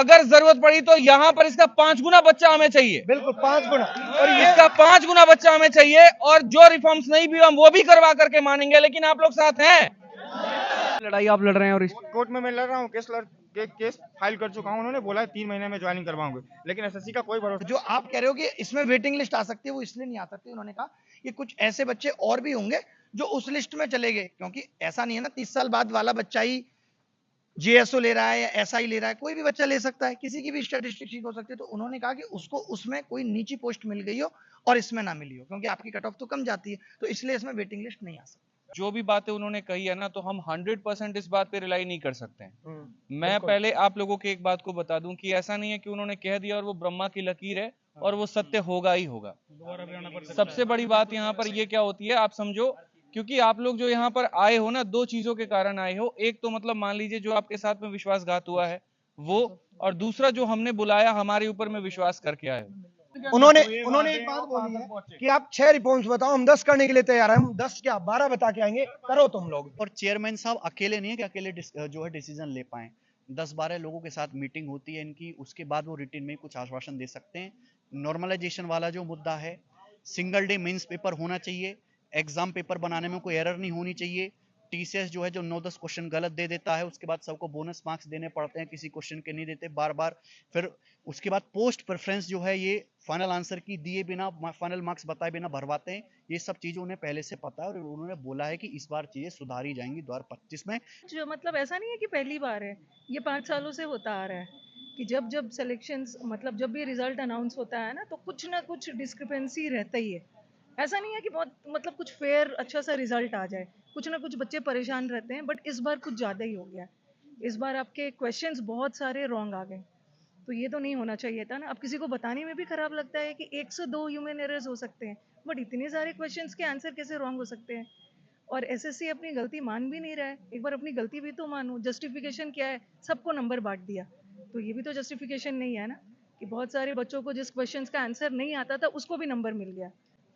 अगर जरूरत पड़ी तो यहाँ पर इसका 5 गुना बच्चा हमें चाहिए, बिल्कुल 5 गुना, और इसका 5 गुना बच्चा हमें चाहिए। और जो रिफॉर्म्स नहीं भी हम वो भी करवा करके मानेंगे, लेकिन आप लोग साथ हैं। लड़ाई आप लड़ रहे हैं और कोर्ट में मैं लड़ रहा हूँ, केस फाइल कर चुका हूँ। उन्होंने बोला है 3 महीने में ज्वाइनिंग करवाऊंगे, लेकिन एसएससी का कोई भरोसा। जो आप कह रहे हो कि इसमें वेटिंग लिस्ट आ सकती है, वो इसलिए नहीं आ सकती। उन्होंने कहा कि कुछ ऐसे बच्चे और भी होंगे जो उस लिस्ट में चले गए, क्योंकि ऐसा नहीं है ना 30 साल बाद वाला बच्चा ही जेएसओ ले रहा है या एसआई ले रहा है, कोई भी बच्चा ले सकता है, किसी की भी स्टैटिस्टिक ठीक हो सकती है। तो उन्होंने कहा कि उसको उसमें कोई नीची पोस्ट मिल गई हो और इसमें ना मिली हो, क्योंकि आपकी कट ऑफ तो कम जाती है, तो इसलिए इसमें वेटिंग लिस्ट नहीं आ सकती। जो भी बातें उन्होंने कही है ना, तो हम 100% इस बात पे रिलाई नहीं कर सकते हैं। मैं पहले आप लोगों की एक बात को बता दूं कि ऐसा नहीं है कि उन्होंने कह दिया और वो ब्रह्मा की लकीर है और वो सत्य होगा ही होगा। सबसे बड़ी बात यहाँ पर ये क्या होती है, आप समझो, क्योंकि आप लोग जो यहाँ पर आए हो ना, दो चीजों के कारण आए हो। एक तो मतलब मान लीजिए जो आपके साथ में विश्वासघात हुआ है वो, और दूसरा जो हमने बुलाया हमारे ऊपर में विश्वास करके आए हो। उन्होंने एक बात बोली है कि आप 6 रिफॉर्म्स बताओ, हम 10 करने के लिए तैयार हैं। हम 10 क्या 12 बता के आएंगे, करो तुम लोग। और चेयरमैन साहब अकेले नहीं है कि अकेले जो है डिसीजन ले पाए। 10-12 लोगों के साथ मीटिंग होती है इनकी, उसके बाद वो रिटन में कुछ आश्वासन दे सकते हैं। नॉर्मलाइजेशन वाला जो मुद्दा है, सिंगल डे मेंस पेपर होना चाहिए, एग्जाम पेपर बनाने में कोई एरर नहीं होनी चाहिए। टीसीएस जो है जो 9-10 क्वेश्चन गलत दे देता है, उसके बाद सबको बोनस मार्क्स देने पड़ते हैं, किसी क्वेश्चन के नहीं देते बार बार। फिर उसके बाद पोस्ट प्रेफरेंस जो है ये फाइनल आंसर की दिए बिना, फाइनल मार्क्स बताए बिना भरवाते हैं। ये सब चीजें उन्हें पहले से पता है और उन्होंने बोला है कि इस बार चीजें सुधारी जाएंगी 2025 में। जो मतलब ऐसा नहीं है कि पहली बार है, ये 5 सालों से होता आ रहा है कि जब जब सिलेक्शंस मतलब जब भी रिजल्ट अनाउंस होता है ना, तो कुछ ना कुछ डिस्क्रिपेंसी रहता ही है। ऐसा नहीं है कि बहुत मतलब कुछ फेयर अच्छा सा रिजल्ट आ जाए, कुछ ना कुछ बच्चे परेशान रहते हैं, बट इस बार कुछ ज़्यादा ही हो गया। इस बार आपके क्वेश्चंस बहुत सारे रॉन्ग आ गए, तो ये तो नहीं होना चाहिए था ना। अब किसी को बताने में भी खराब लगता है कि 1 से 2 ह्यूमन एरर्स हो सकते हैं, बट इतने सारे क्वेश्चंस के आंसर कैसे रॉन्ग हो सकते हैं। और एसएससी अपनी गलती मान भी नहीं रहा है, एक बार अपनी गलती भी तो मानो। जस्टिफिकेशन क्या है, सबको नंबर बांट दिया, तो ये भी तो जस्टिफिकेशन नहीं है ना कि बहुत सारे बच्चों को जिस क्वेश्चंस का आंसर नहीं आता था उसको भी नंबर मिल गया।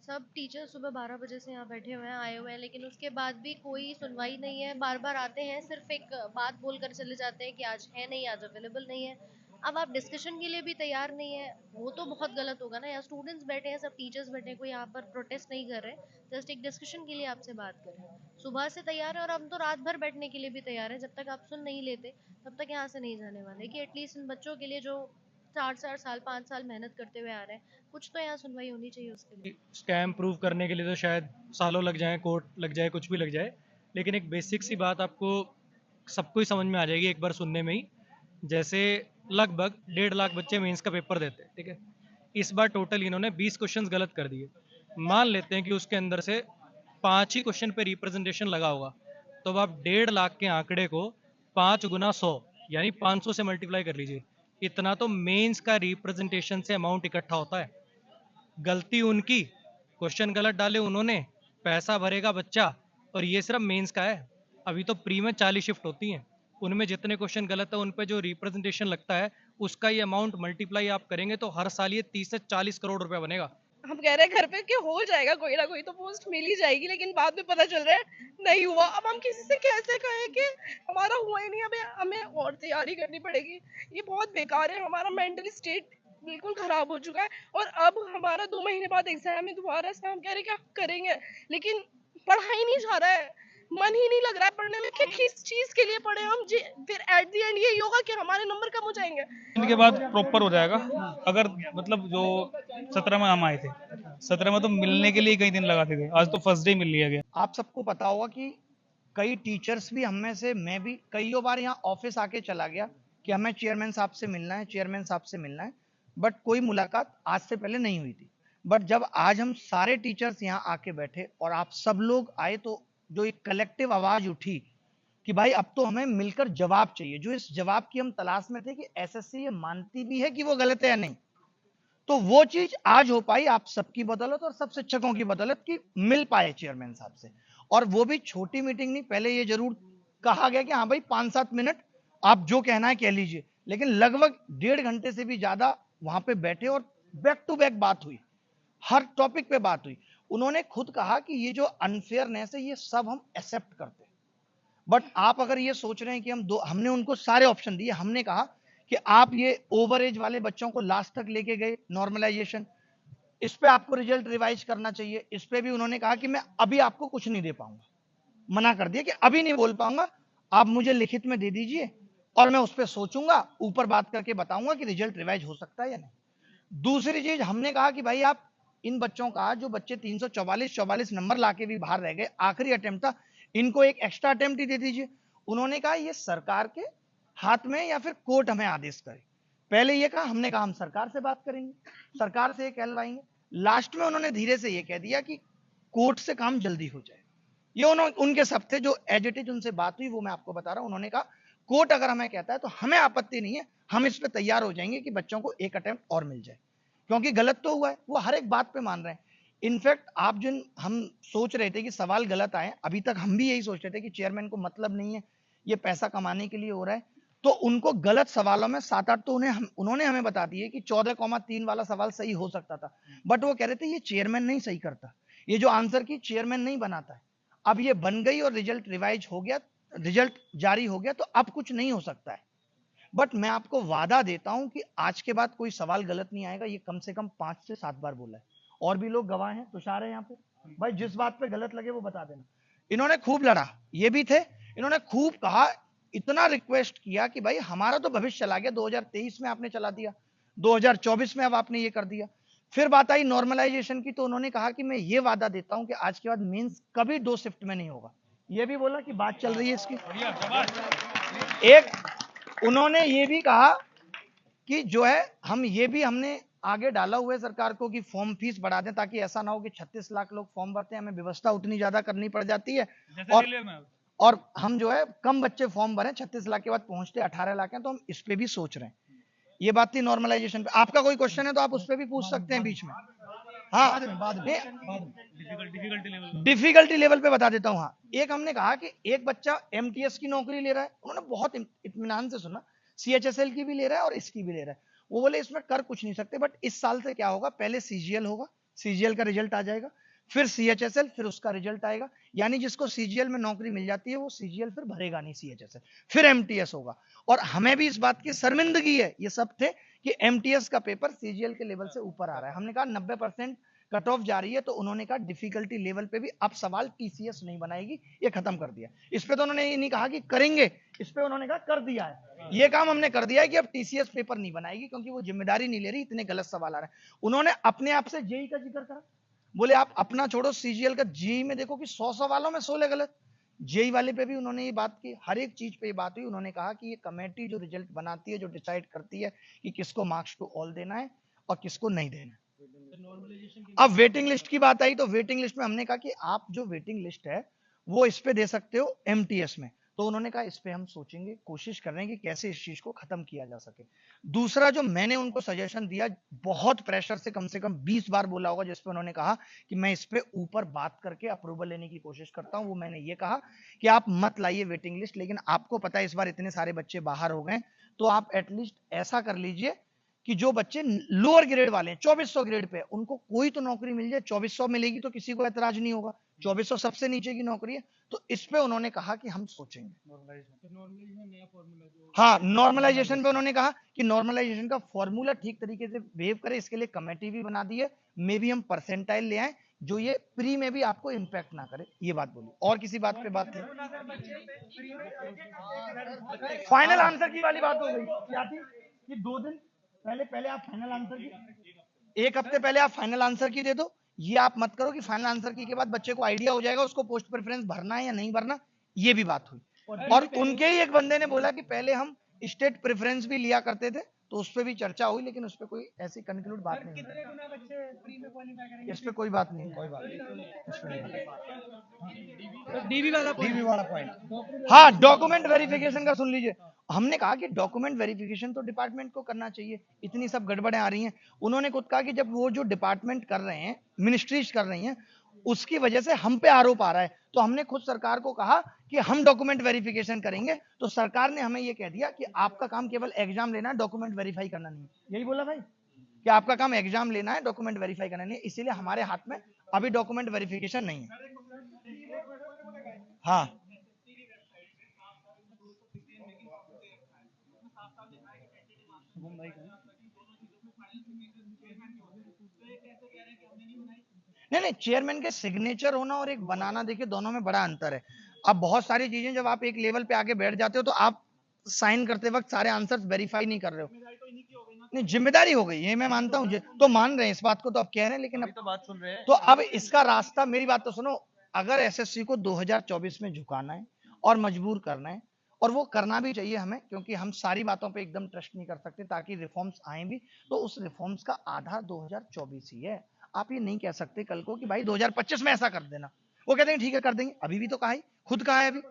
सब टीचर सुबह 12 बजे से यहाँ बैठे हुए हैं, आए हुए हैं, लेकिन उसके बाद भी कोई सुनवाई नहीं है। बार बार आते हैं, सिर्फ एक बात बोल कर चले जाते हैं कि आज है नहीं, आज अवेलेबल नहीं है। अब आप डिस्कशन के लिए भी तैयार नहीं है, वो तो बहुत गलत होगा ना। यहाँ स्टूडेंट्स बैठे हैं, सब टीचर्स बैठे हैं, कोई यहाँ पर प्रोटेस्ट नहीं कर रहे, जस्ट एक डिस्कशन के लिए आपसे बात कर रहे हैं। सुबह से तैयार है और हम तो रात भर बैठने के लिए भी तैयार है। जब तक आप सुन नहीं लेते तब तक यहाँ से नहीं जाने वाले, कि एटलीस्ट इन बच्चों के लिए जो 4-4 साल 5 साल मेहनत करते हुए आ रहे हैं, कुछ तो यहाँ सुनवाई होनी चाहिए उसके लिए। स्कैम प्रूव करने के लिए तो शायद सालों लग जाए, कोर्ट लग जाए, कुछ भी लग जाए, लेकिन एक बेसिक सी बात आपको सबको ही समझ में आ जाएगी एक बार सुनने में ही। जैसे लगभग 1.5 लाख बच्चे मेंस का पेपर देते हैं, ठीक है। इस बार टोटल इन्होंने 20 क्वेश्चंस गलत कर दिए। मान लेते हैं कि उसके अंदर से 5 ही क्वेश्चन पे रिप्रेजेंटेशन लगा होगा, तो अब आप 1.5 लाख के आंकड़े को 5 गुना 100 यानी 500 से मल्टीप्लाई कर लीजिए। इतना तो मेंस का रिप्रेजेंटेशन से अमाउंट इकट्ठा होता है। गलती उनकी, क्वेश्चन गलत डाले उन्होंने, पैसा भरेगा बच्चा, और ये सिर्फ मेंस का है। अभी तो प्री में 40 शिफ्ट होती हैं, उनमें जितने क्वेश्चन गलत है उन पे जो रिप्रेजेंटेशन लगता है उसका ये अमाउंट मल्टीप्लाई आप करेंगे तो हर साल ये 30 से 40 करोड़ रुपया बनेगा। हम कह रहे हैं घर पे कि हो जाएगा, कोई ना कोई तो पोस्ट मिल ही जाएगी, लेकिन बाद में पता चल रहा है नहीं हुआ। अब हम किसी से कैसे कहें कि हमारा हुआ ही नहीं, हमें और तैयारी करनी पड़ेगी। ये बहुत बेकार है, हमारा मेंटल स्टेट बिल्कुल खराब हो चुका है। और अब हमारा 2 महीने बाद एग्जाम है दोबारा से, हम कह रहे हैं क्या करेंगे, लेकिन पढ़ा ही नहीं जा रहा है, मन ही नहीं लग रहा है पढ़ने में कि किस चीज के लिए पढ़े हम जी। फिर एट द एंड ये होगा कि हमारे नंबर कम हो जाएंगे। इनके बाद प्रॉपर हो जाएगा। अगर मतलब जो 17 में हम आए थे, 17 में तो मिलने के लिए कई दिन लगाते थे, आज तो फर्स्ट डे मिल लिया गया। आप सबको पता होगा कि कई टीचर्स भी, हम में से मैं भी कईयों बार यहाँ ऑफिस आके चला गया कि हमें चेयरमैन साहब से मिलना है, चेयरमैन साहब से मिलना है, बट कोई मुलाकात आज से पहले नहीं हुई थी। बट जब आज हम सारे टीचर्स यहाँ आके बैठे और आप सब लोग आए, तो जो एक कलेक्टिव आवाज उठी कि भाई अब तो हमें मिलकर जवाब चाहिए, जो इस जवाब की हम तलाश में थे कि एसएससी ये मानती भी है कि वो गलत है या नहीं, तो वो चीज आज हो पाई आप सबकी बदौलत और सब शिक्षकों की बदौलत कि मिल पाए चेयरमैन साहब से। और वो भी छोटी मीटिंग नहीं, पहले ये जरूर कहा गया कि हाँ भाई 5-7 मिनट आप जो कहना है कह लीजिए, लेकिन लगभग 1.5 घंटे से भी ज्यादा वहां पे बैठे और बैक टू बैक बात हुई, हर टॉपिक पे बात हुई। उन्होंने खुद कहा कि ये जो अनफेयरनेस है ये सब हम एक्सेप्ट करते हैं, बट आप अगर ये सोच रहे हैं कि हमने उनको सारे ऑप्शन दिए, हमने कहा कि आप ये ओवर एज वाले बच्चों को लास्ट तक लेके गए नॉर्मलाइजेशन, इस पे आपको रिजल्ट रिवाइज करना चाहिए। इस पे भी उन्होंने कहा कि मैं अभी आपको कुछ नहीं दे पाऊंगा, मना कर दिया कि अभी नहीं बोल पाऊंगा, आप मुझे लिखित में दे दीजिए और मैं उस पर सोचूंगा, ऊपर बात करके बताऊंगा कि रिजल्ट रिवाइज हो सकता है या नहीं। दूसरी चीज हमने कहा कि भाई आप इन बच्चों का, जो बच्चे 344 नंबर लाके भी बाहर रह गए, आखिरी अटेम्प्ट था, इनको एक एक्स्ट्रा अटेम्प्ट ही दे दीजिए। उन्होंने कहा ये सरकार के हाथ में या फिर कोर्ट हमें आदेश करे। पहले ये कहा, हमने कहा हम सरकार से बात करेंगे, सरकार से ये कहलवाएंगे। लास्ट में उन्होंने धीरे से ये कह दिया कि कोर्ट से काम जल्दी हो जाए। ये उनके सब थे, जो एज इट इज उनसे बात हुई वो मैं आपको बता रहा हूं। उन्होंने कहा कोर्ट अगर हमें कहता है तो हमें आपत्ति नहीं है, हम इस पे तैयार हो जाएंगे कि बच्चों को एक अटेम्प्ट और मिल जाए, क्योंकि गलत तो हुआ है, वो हर एक बात पे मान रहे हैं। इनफैक्ट आप जिन हम सोच रहे थे कि सवाल गलत आए, अभी तक हम भी यही सोच रहे थे कि चेयरमैन को मतलब नहीं है, ये पैसा कमाने के लिए हो रहा है, तो उनको गलत सवालों में 7-8 तो उन्होंने हमें बता दिए कि 14,3 वाला सवाल सही हो सकता था, बट वो कह रहे थे ये चेयरमैन नहीं सही करता, ये जो आंसर की चेयरमैन नहीं बनाता है। अब ये बन गई और रिजल्ट रिवाइज हो गया, रिजल्ट जारी हो गया, तो अब कुछ नहीं हो सकता है। बट मैं आपको वादा देता हूं कि आज के बाद कोई सवाल गलत नहीं आएगा। ये कम से कम 5 से 7 बार बोला है, और भी लोग गवाह हैं, तुषार है यहाँ पे, भाई जिस बात पे गलत लगे वो बता देना। इन्होंने खूब लड़ा, ये भी थे, इन्होंने खूब कहा, इतना रिक्वेस्ट किया कि भाई हमारा तो भविष्य चला गया, 2023 में आपने चला दिया, 2024 में अब आपने ये कर दिया। फिर बात आई नॉर्मलाइजेशन की, तो उन्होंने कहा कि मैं ये वादा देता हूं कि आज के बाद मेंस कभी 2 शिफ्ट में नहीं होगा। ये भी बोला कि बात चल रही है इसकी। एक उन्होंने ये भी कहा कि जो है हमने आगे डाला हुआ है सरकार को कि फॉर्म फीस बढ़ा दें, ताकि ऐसा ना हो कि 36 लाख लोग फॉर्म भरते हैं, हमें व्यवस्था उतनी ज्यादा करनी पड़ जाती है, और हम जो है कम बच्चे फॉर्म भरें, 36 लाख के बाद पहुंचते 18 लाख हैं, तो हम इस पे भी सोच रहे हैं। ये बात थी नॉर्मलाइजेशन पे। आपका कोई क्वेश्चन है तो आप उस पर भी पूछ सकते हैं बीच में। हाँ, डिफिकल्टी लेवल पे बता देता हूँ। हाँ, एक हमने कहा कि एक बच्चा एमटीएस की नौकरी ले रहा है, उन्होंने बहुत इत्मीनान से सुना, सीएचएसएल की भी ले रहा है और इसकी भी ले रहा है। वो बोले इसमें कर कुछ नहीं सकते, बट इस साल से क्या होगा, पहले सीजीएल होगा, सीजीएल का रिजल्ट आ जाएगा, फिर सीएचएसएल, फिर उसका रिजल्ट आएगा, यानी जिसको सीजीएल में नौकरी मिल जाती है वो सीजीएल फिर भरेगा नहीं, सीएचएसएल, फिर एमटीएस होगा। और हमें भी इस बात की शर्मिंदगी है, ये सब थे, कि एमटीएस का पेपर सीजीएल के लेवल से ऊपर आ रहा है। हमने कहा 90% कट ऑफ जा रही है, तो उन्होंने कहा डिफिकल्टी लेवल पे भी अब सवाल टीसीएस नहीं बनाएगी, ये खत्म कर दिया। इस पे तो उन्होंने ये नहीं कहा कि करेंगे, इस पे उन्होंने कहा कर दिया है, ये काम हमने कर दिया है कि अब टीसीएस पेपर नहीं बनाएगी, क्योंकि वो जिम्मेदारी नहीं ले रही, इतने गलत सवाल आ रहे हैं। उन्होंने अपने आप से जेई का जिक्र करा, बोले आप अपना छोड़ो, सीजीएल का जेई में देखो कि 100 सवालों में 16 गलत। जेई वाले पे भी उन्होंने ये बात की, हर एक चीज पे ये बात हुई। उन्होंने कहा कि ये कमेटी जो रिजल्ट बनाती है, जो डिसाइड करती है कि किसको मार्क्स टू ऑल देना है और किसको नहीं देना है। अब वेटिंग लिस्ट की बात आई, तो वेटिंग लिस्ट में हमने कहा कि आप जो वेटिंग लिस्ट है वो इस पे दे सकते हो एमटीएस में, तो उन्होंने कहा इस पे हम सोचेंगे, कोशिश कर रहे हैं कि कैसे इस चीज को खत्म किया जा सके। दूसरा जो मैंने उनको सजेशन दिया, बहुत प्रेशर से कम 20 बार बोला होगा, जिसपे उन्होंने कहा कि मैं इस पे ऊपर बात करके अप्रूवल लेने की कोशिश करता हूं, वो मैंने ये कहा कि आप मत लाइए वेटिंग लिस्ट, लेकिन आपको पता है इस बार इतने सारे बच्चे बाहर हो गए, तो आप एटलीस्ट ऐसा कर लीजिए कि जो बच्चे लोअर ग्रेड वाले हैं, 2400 ग्रेड पे, उनको कोई तो नौकरी मिल जाए। 2400 मिलेगी तो किसी को एतराज नहीं होगा, 2400 सबसे नीचे की नौकरी है, तो इस पे उन्होंने कहा कि हम सोचेंगे। हाँ, नॉर्मलाइजेशन पे उन्होंने कहा कि नॉर्मलाइजेशन का फॉर्मूला ठीक तरीके से बिहेव करे, इसके लिए कमेटी भी बना दी है, मे भी हम परसेंटाइल ले आए जो ये प्री में भी आपको इम्पैक्ट ना करे, ये बात बोली। और किसी बात पे बात थी? फाइनल आंसर की वाली बात हो गई, क्या थी कि 2 दिन पहले आप फाइनल आंसर की, 1 हफ्ते पहले आप फाइनल आंसर की दे दो। ये आप मत करो कि फाइनल आंसर की के बाद बच्चे को आइडिया हो जाएगा उसको पोस्ट प्रेफरेंस भरना है या नहीं भरना, ये भी बात हुई। और उनके ही एक बंदे ने बोला कि पहले हम स्टेट प्रेफरेंस भी लिया करते थे, तो उस पर भी चर्चा हुई, लेकिन उस पर कोई ऐसी कंक्लूड बात नहीं हुई। इस पे कोई बात नहीं, कोई बात नहीं। डीबी वाला पॉइंट, हाँ, डॉक्यूमेंट वेरिफिकेशन का सुन लीजिए। हमने कहा कि डॉक्यूमेंट वेरिफिकेशन तो डिपार्टमेंट को करना चाहिए, इतनी सब गड़बड़ें आ रही हैं। उन्होंने खुद कहा कि जब वो जो डिपार्टमेंट कर रहे हैं, मिनिस्ट्रीज कर रही हैं, उसकी वजह से हम पे आरोप आ रहा है, तो हमने खुद सरकार को कहा कि हम डॉक्यूमेंट वेरिफिकेशन करेंगे, तो सरकार ने हमें ये कह दिया कि आपका काम केवल एग्जाम लेना है, डॉक्यूमेंट वेरीफाई करना नहीं। यही बोला भाई कि आपका काम एग्जाम लेना है, डॉक्यूमेंट वेरीफाई करना नहीं, इसीलिए हमारे हाथ में अभी डॉक्यूमेंट वेरिफिकेशन नहीं है। हाँ, नहीं, चेयरमैन के सिग्नेचर होना और एक बनाना, देखिए दोनों में बड़ा अंतर है। अब बहुत सारी चीजें जब आप एक लेवल पे आके बैठ जाते हो तो आप साइन करते वक्त सारे आंसर्स वेरीफाई नहीं कर रहे हो। नहीं, जिम्मेदारी हो गई, ये मैं मानता हूँ, तो मान रहे हैं इस बात को, तो आप कह रहे हैं, लेकिन अब तो बात सुन रहे हैं। तो अब इसका रास्ता, मेरी बात तो सुनो, अगर एसएससी को 2024 में झुकाना है और मजबूर करना है, और वो करना भी चाहिए हमें, क्योंकि हम सारी बातों पे एकदम ट्रस्ट नहीं कर सकते, ताकि रिफॉर्म्स आए भी तो उस रिफॉर्म्स का आधार 2024 ही है। आप ये नहीं कह सकते कल को कि भाई 2025 में ऐसा कर देना। वो कहते हैं ठीक है कर देंगे, अभी भी तो कहा है, खुद कहा है अभी।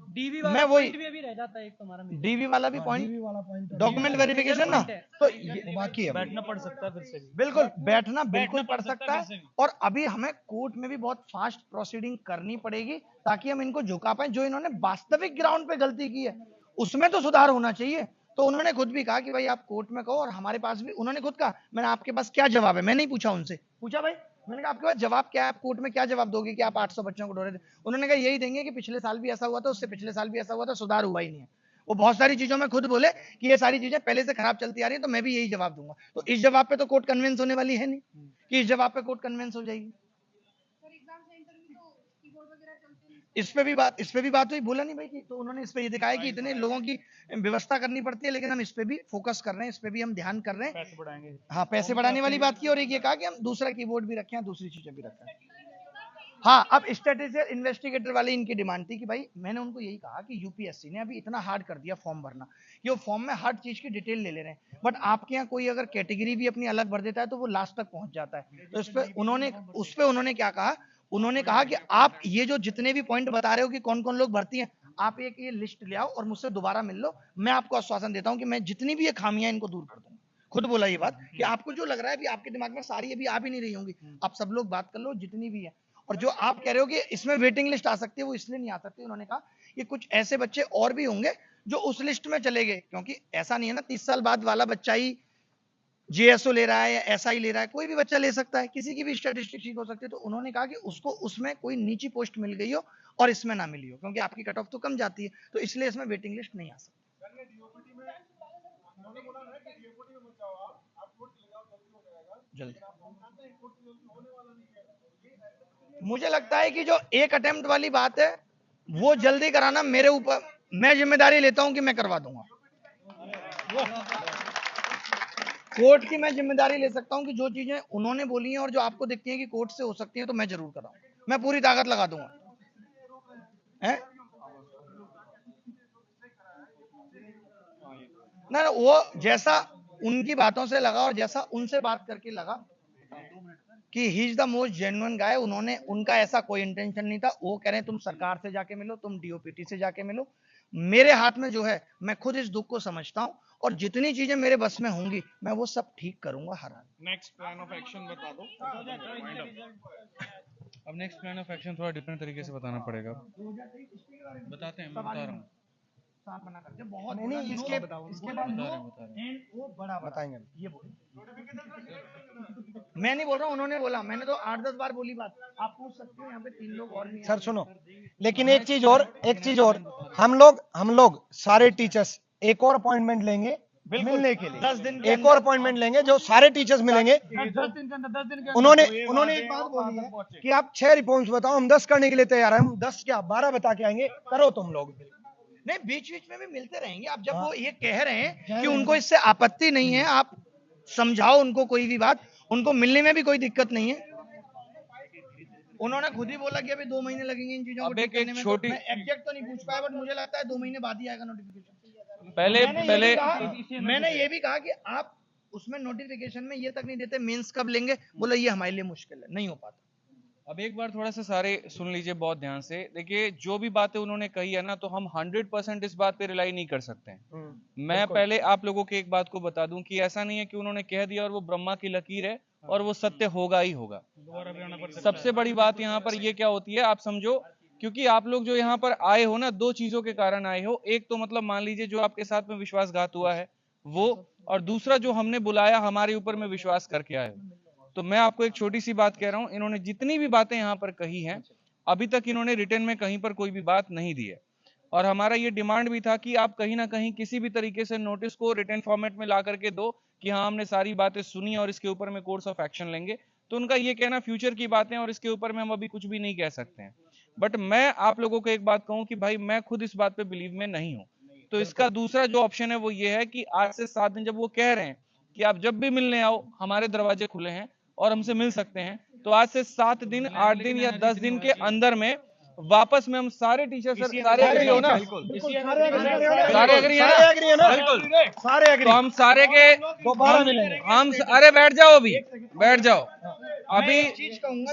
डीवी मैं वाला वही पॉइंट भी अभी रह जाता है एक तुम्हारा डीवी वाला भी पॉइंट, डीवी वाला पॉइंट डॉक्यूमेंट वेरिफिकेशन ना, तो वो बाकी है। बैठना पड़ सकता है फिर से भी। बिल्कुल बैठना बिल्कुल बैठना पड़ पड़ सकता सकता है है, फिर से भी। और अभी हमें कोर्ट में भी बहुत फास्ट प्रोसीडिंग करनी पड़ेगी ताकि हम इनको झुका पाए। जो इन्होंने वास्तविक ग्राउंड पे गलती की है उसमें तो सुधार होना चाहिए। तो उन्होंने खुद भी कहा कि भाई आप कोर्ट में कहो, और हमारे पास भी उन्होंने खुद कहा, मैंने आपके पास क्या जवाब है, मैं नहीं पूछा उनसे, पूछा भाई मैंने कहा आपके पास जवाब क्या है, आप कोर्ट में क्या जवाब दोगे कि आप 800 बच्चों को डोरे थे। उन्होंने कहा यही देंगे कि पिछले साल भी ऐसा हुआ था, उससे पिछले साल भी ऐसा हुआ था, सुधार हुआ ही नहीं है। वो बहुत सारी चीजों में खुद बोले कि ये सारी चीजें पहले से खराब चलती आ रही है, तो मैं भी यही जवाब दूंगा। तो इस जवाब पे तो कोर्ट कन्विंस होने वाली है नहीं कि इस जवाब पे कोर्ट कन्विंस हो जाएगी। इस पे भी बात हुई, बोला नहीं भाई कि, तो उन्होंने इस पे ये दिखाया कि इतने लोगों की व्यवस्था करनी पड़ती है, लेकिन हम इस पे भी फोकस कर रहे हैं, इस पे भी हम ध्यान कर रहे हैं। पैसे बढ़ाएंगे। हाँ, पैसे बढ़ाने वाली बात की, और एक ये कहा कि हम दूसरा कीबोर्ड भी रखें, दूसरी चीजें भी रखें। हाँ, अब स्टैटिस्टिकल इन्वेस्टिगेटर वाली इनकी डिमांड थी कि भाई, मैंने उनको यही कहा कि यूपीएससी ने अभी इतना हार्ड कर दिया फॉर्म भरना, ये फॉर्म में हर चीज की डिटेल ले रहे हैं, बट आपके यहाँ कोई अगर कैटेगरी भी अपनी अलग भर देता है तो वो लास्ट तक पहुंच जाता है। तो उस पे उन्होंने क्या कहा, उन्होंने कहा कि आप ये जो जितने भी पॉइंट बता रहे हो कि कौन कौन लोग भर्ती हैं, आप एक ये लिस्ट ले आओ और मुझसे दोबारा मिल लो, मैं आपको आश्वासन देता हूं कि मैं जितनी भी ये खामियां इनको दूर कर दूंगा। खुद बोला ये बात कि आपको जो लग रहा है अभी आपके दिमाग में सारी अभी आ भी नहीं रही होंगी, आप सब लोग बात कर लो जितनी भी है। और जो आप कह रहे हो कि इसमें वेटिंग लिस्ट आ सकती है, वो इसलिए नहीं आ सकती, उन्होंने कहा कि कुछ ऐसे बच्चे और भी होंगे जो उस लिस्ट में चले गए, क्योंकि ऐसा नहीं है ना 30 साल बाद वाला बच्चा ही जेएसओ ले रहा है या ऐसा ही ले रहा है, कोई भी बच्चा ले सकता है, किसी की भी स्टैटिस्टिक्स ठीक हो सकती है। तो उन्होंने कहा कि उसको उसमें कोई नीची पोस्ट मिल गई हो और इसमें ना मिली हो, क्योंकि आपकी कट ऑफ तो कम जाती है, तो इसलिए इसमें वेटिंग लिस्ट नहीं आ सकती। जल्दी मुझे लगता है कि जो एक अटेम्प्ट वाली बात है वो जल्दी कराना मेरे ऊपर, मैं जिम्मेदारी लेता हूं कि मैं करवा दूंगा। कोर्ट की मैं जिम्मेदारी ले सकता हूं कि जो चीजें उन्होंने बोली हैं और जो आपको दिखती हैं कि कोर्ट से हो सकती हैं, तो मैं जरूर कराऊं, मैं पूरी ताकत लगा दूंगा। है ना, वो जैसा उनकी बातों से लगा और जैसा उनसे बात करके लगा कि he is the most genuine guy, उन्होंने, उनका ऐसा कोई इंटेंशन नहीं था। वो कह रहे हैं तुम सरकार से जाके मिलो, तुम डीओपीटी से जाके मिलो, मेरे हाथ में जो है, मैं खुद इस दुख को समझता हूं और जितनी चीजें मेरे बस में होंगी मैं वो सब ठीक करूंगा हर हाल। नेक्स्ट प्लान ऑफ एक्शन बता दो। अब नेक्स्ट प्लान ऑफ एक्शन थोड़ा डिफरेंट तरीके से बताना पड़ेगा। बताते हैं, मैं बता रहा हूँ। बहुत नहीं, इसके बाद वो बड़ा बताएंगे। ये मैं नहीं बोल रहा हूँ, उन्होंने बोला, मैंने तो 8-10 बार बोली बात, आप पूछ सकते हो, यहाँ पे 3 लोग और भी हैं। सर सुनो, लेकिन एक चीज और हम लोग सारे टीचर्स एक और अपॉइंटमेंट लेंगे मिलने के लिए, 10 दिन एक और अपॉइंटमेंट लेंगे, जो सारे टीचर्स मिलेंगे। 10 दिन के अंदर उन्होंने एक बात बोली है कि आप 6 रिफॉर्म्स बताओ, हम 10 करने के लिए तैयार हैं, हम 10 क्या 12 बता के आएंगे, करो तुम लोग। नहीं, बीच बीच में भी मिलते रहेंगे। आप जब वो ये कह रहे हैं कि उनको इससे आपत्ति नहीं है, आप समझाओ उनको कोई भी बात, उनको मिलने में भी कोई दिक्कत नहीं है। उन्होंने खुद ही बोला कि अभी 2 महीने लगेंगे इन चीजों को ठीक करने में। छोटी, मैं एग्जैक्ट तो नहीं पूछ पाया, बट मुझे लगता है 2 महीने बाद ही आएगा नोटिफिकेशन। मैंने ये भी कहा कि आप उसमें नोटिफिकेशन में ये तक नहीं देते मेंस कब लेंगे, बोला ये हमारे लिए मुश्किल है, नहीं हो पाता। अब एक बार थोड़ा सा सारे सुन लीजिए बहुत ध्यान से। देखिए, जो भी बातें उन्होंने कही है ना, तो हम 100% इस बात पे रिलाई नहीं कर सकते हैं। मैं पहले आप लोगों के एक बात को बता दूं कि ऐसा नहीं है कि उन्होंने कह दिया और वो ब्रह्मा की लकीर है और वो सत्य होगा ही होगा। सबसे बड़ी बात यहाँ पर ये क्या होती है, आप समझो, क्योंकि आप लोग जो यहाँ पर आए हो ना, 2 चीजों के कारण आए हो। एक तो मतलब मान लीजिए जो आपके साथ में विश्वासघात हुआ है वो, और दूसरा जो हमने बुलाया हमारे ऊपर में विश्वास करके आए हो। तो मैं आपको एक छोटी सी बात कह रहा हूं, इन्होंने जितनी भी बातें यहाँ पर कही हैं, अभी तक इन्होंने रिटर्न में कहीं पर कोई भी बात नहीं दी है। और हमारा ये डिमांड भी था कि आप कहीं ना कहीं किसी भी तरीके से नोटिस को रिटन फॉर्मेट में ला करके दो कि हाँ हमने सारी बातें सुनी और इसके ऊपर में कोर्स ऑफ एक्शन लेंगे। तो उनका ये कहना फ्यूचर की बातें और इसके ऊपर में हम अभी कुछ भी नहीं कह सकते हैं। बट मैं आप लोगों को एक बात कहूं कि भाई मैं खुद इस बात पे बिलीव में नहीं हूं। तो इसका दूसरा जो ऑप्शन है वो ये है कि आज से 7 दिन, जब वो कह रहे हैं कि आप जब भी मिलने आओ हमारे दरवाजे खुले हैं और हमसे मिल सकते हैं, तो आज से 7 दिन 8 दिन या 10 दिन के अंदर में वापस में हम सारे टीचर सर सारे एग्री हो ना, सारे एग्री है ना, बिल्कुल सारे तो हम सारे के हम अरे बैठ जाओ, अभी बैठ जाओ, अभी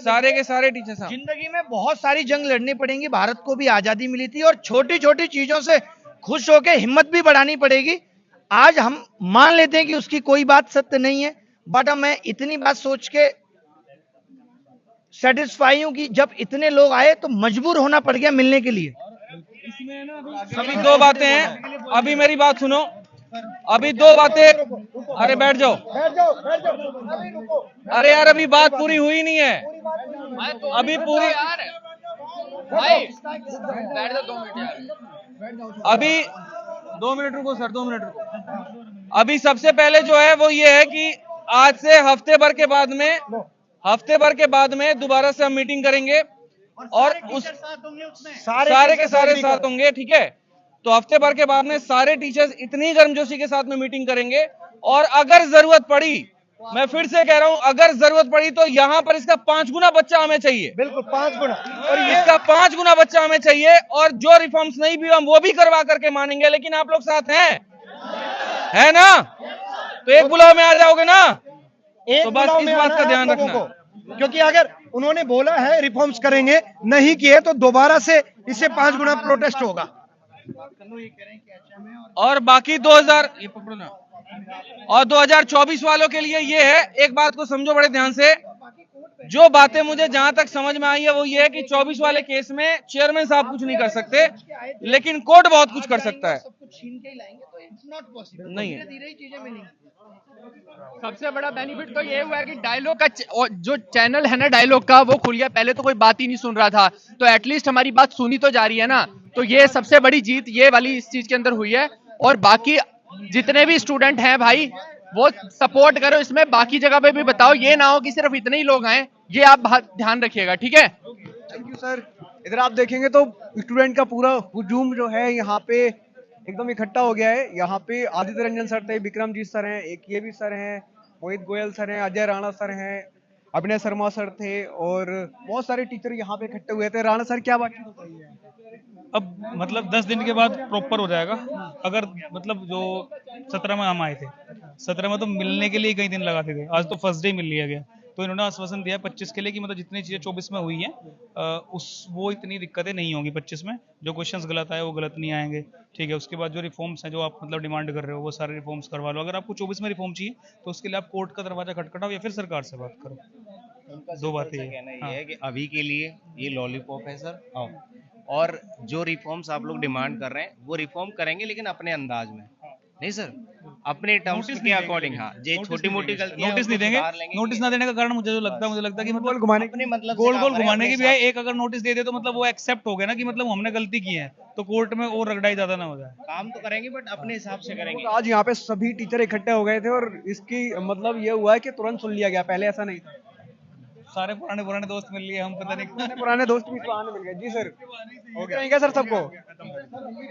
सारे के सारे टीचर साहब। जिंदगी में बहुत सारी जंग लड़नी पड़ेंगी, भारत को भी आजादी मिली थी और छोटी छोटी चीजों से खुश होकर हिम्मत भी बढ़ानी पड़ेगी। आज हम मान लेते हैं कि उसकी कोई बात सत्य नहीं है, बट मैं इतनी बात सोच के सेटिस्फाई हूं कि जब इतने लोग आए तो मजबूर होना पड़ गया मिलने के लिए। अभी 2 बातें हैं, अभी मेरी बात सुनो, अभी 2 बातें, अरे बैठ जाओ, अरे यार अभी बात पूरी हुई नहीं है, अभी पूरी अभी 2 मिनट रुको सर, 2 मिनट रुको। अभी सबसे पहले जो है वो ये है कि आज से हफ्ते भर के बाद में दोबारा से हम मीटिंग करेंगे और उस सारे के सारे साथ होंगे, ठीक है। तो हफ्ते भर के बाद में सारे टीचर्स इतनी गर्मजोशी के साथ में मीटिंग करेंगे और अगर जरूरत पड़ी, मैं फिर से कह रहा हूं, अगर जरूरत पड़ी तो यहां पर इसका 5 गुना बच्चा हमें चाहिए, बिल्कुल 5 गुना, और इसका 5 गुना बच्चा हमें चाहिए। और जो रिफॉर्म्स नहीं भी हम वो भी करवा करके मानेंगे, लेकिन आप लोग साथ हैं, है ना? तो एक बुलाव में आ जाओगे ना? तो बस इस बात का ध्यान रखना, क्योंकि अगर उन्होंने बोला है रिफॉर्म्स करेंगे, नहीं किए तो दोबारा से इससे 5 गुना प्रोटेस्ट होगा। और बाकी 2000 ये पकड़ो ना, और 2024 वालों के लिए ये है, एक बात को समझो बड़े ध्यान से, जो बातें मुझे जहां तक समझ में आई है वो ये है कि 24 वाले केस में चेयरमैन साहब कुछ नहीं कर सकते, लेकिन कोर्ट बहुत कुछ कर सकता है। नहीं है, सबसे बड़ा बेनिफिट तो ये हुआ है कि डायलॉग का जो चैनल है ना डायलॉग का, वो खुल गया। पहले तो कोई बात ही नहीं सुन रहा था, तो एटलीस्ट हमारी बात सुनी तो जा रही है ना। तो ये सबसे बड़ी जीत ये वाली इस चीज के अंदर हुई है। और बाकी जितने भी स्टूडेंट हैं भाई, वो सपोर्ट करो इसमें, बाकी जगह पे भी बताओ, ये ना हो कि सिर्फ इतने ही लोग आए, ये आप ध्यान रखिएगा, ठीक है। Thank you sir. इधर आप देखेंगे तो स्टूडेंट का पूरा हुजूम जो है यहाँ पे एकदम इकट्ठा हो गया है। यहाँ पे आदित्य रंजन सर थे, विक्रमजीत सर हैं, एक ये भी सर हैं, मोहित गोयल सर हैं, अजय राणा सर हैं, अभिनय शर्मा सर थे और बहुत सारे टीचर यहाँ पे इकट्ठे हुए थे। राणा सर क्या बात बताइए? अब मतलब 10 दिन के बाद प्रॉपर हो जाएगा। अगर मतलब जो 17 में हम आए थे, 17 में तो मिलने के लिए कई दिन लगाते थे, आज तो फर्स्ट डे मिल लिया गया। तो इन्होंने आश्वासन दिया 25 के लिए कि मतलब जितनी चीजें 24 में हुई हैं वो इतनी दिक्कतें नहीं होंगी 25 में। जो क्वेश्चंस गलत आए वो गलत नहीं आएंगे, ठीक है। उसके बाद जो रिफॉर्म्स हैं जो आप मतलब डिमांड कर रहे हो वो सारे रिफॉर्म्स करवा लो। अगर आपको 24 में रिफॉर्म चाहिए तो उसके लिए आप कोर्ट का दरवाजा खटखटाओ या फिर सरकार से बात करो। दो बातें ये है कि अभी के लिए ये लॉलीपॉप है सर, और जो रिफॉर्म्स आप लोग डिमांड कर रहे हैं वो रिफॉर्म करेंगे, लेकिन अपने अंदाज में नहीं सर, अपने टर्म्स के अकॉर्डिंग। हाँ, ये छोटी मोटी गलतियां नोटिस नहीं देंगे। नोटिस ना देने का कारण मुझे लगता है कि गोल घुमाने गोल घुमाने की भी है। एक अगर नोटिस दे दे तो मतलब वो एक्सेप्ट हो गया ना कि मतलब हमने गलती की है, तो कोर्ट में और रगड़ाई ज्यादा ना हो जाए। काम तो करेंगे बट अपने हिसाब से करेंगे। आज यहाँ पे सभी टीचर इकट्ठे हो गए थे और इसकी मतलब ये हुआ है कि तुरंत सुन लिया गया, पहले ऐसा नहीं था। सारे पुराने दोस्त मिल लिए, हम पता नहीं पुराने दोस्त भी बहाने मिल गए। जी सर, हो गया क्या सर सबको?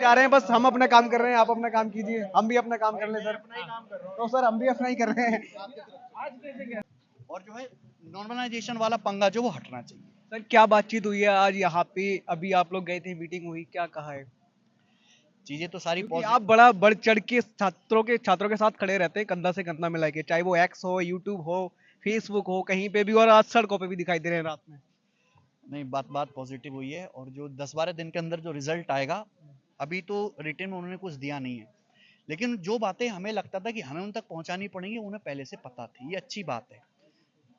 जा रहे हैं, बस हम अपना काम कर रहे हैं, आप अपना काम कीजिए, हम भी अपना काम कर ले सर। तो सर हम भी अपना ही कर रहे हैं। और जो है नॉर्मलाइजेशन वाला पंगा जो वो हटना चाहिए। सर क्या बातचीत हुई है आज यहाँ पे? अभी आप लोग गए थे, मीटिंग हुई, क्या कहा है? चीजें तो सारी आप बड़ा बढ़ चढ़ के छात्रों के साथ खड़े रहते हैं, कंधा से कंधा मिला के, चाहे वो एक्स हो, यूट्यूब हो, फेसबुक हो, कहीं पे भी, और आज सड़कों पे भी दिखाई दे रहे हैं रात में। नहीं, बात पॉजिटिव हुई है। और जो 10-12 दिन के अंदर जो रिजल्ट आएगा, अभी तो रिटर्न में उन्होंने कुछ दिया नहीं है, लेकिन जो बातें हमें लगता था कि हमें उन तक पहुंचानी पड़ेंगी उन्हें पहले से पता थी। ये अच्छी बात है,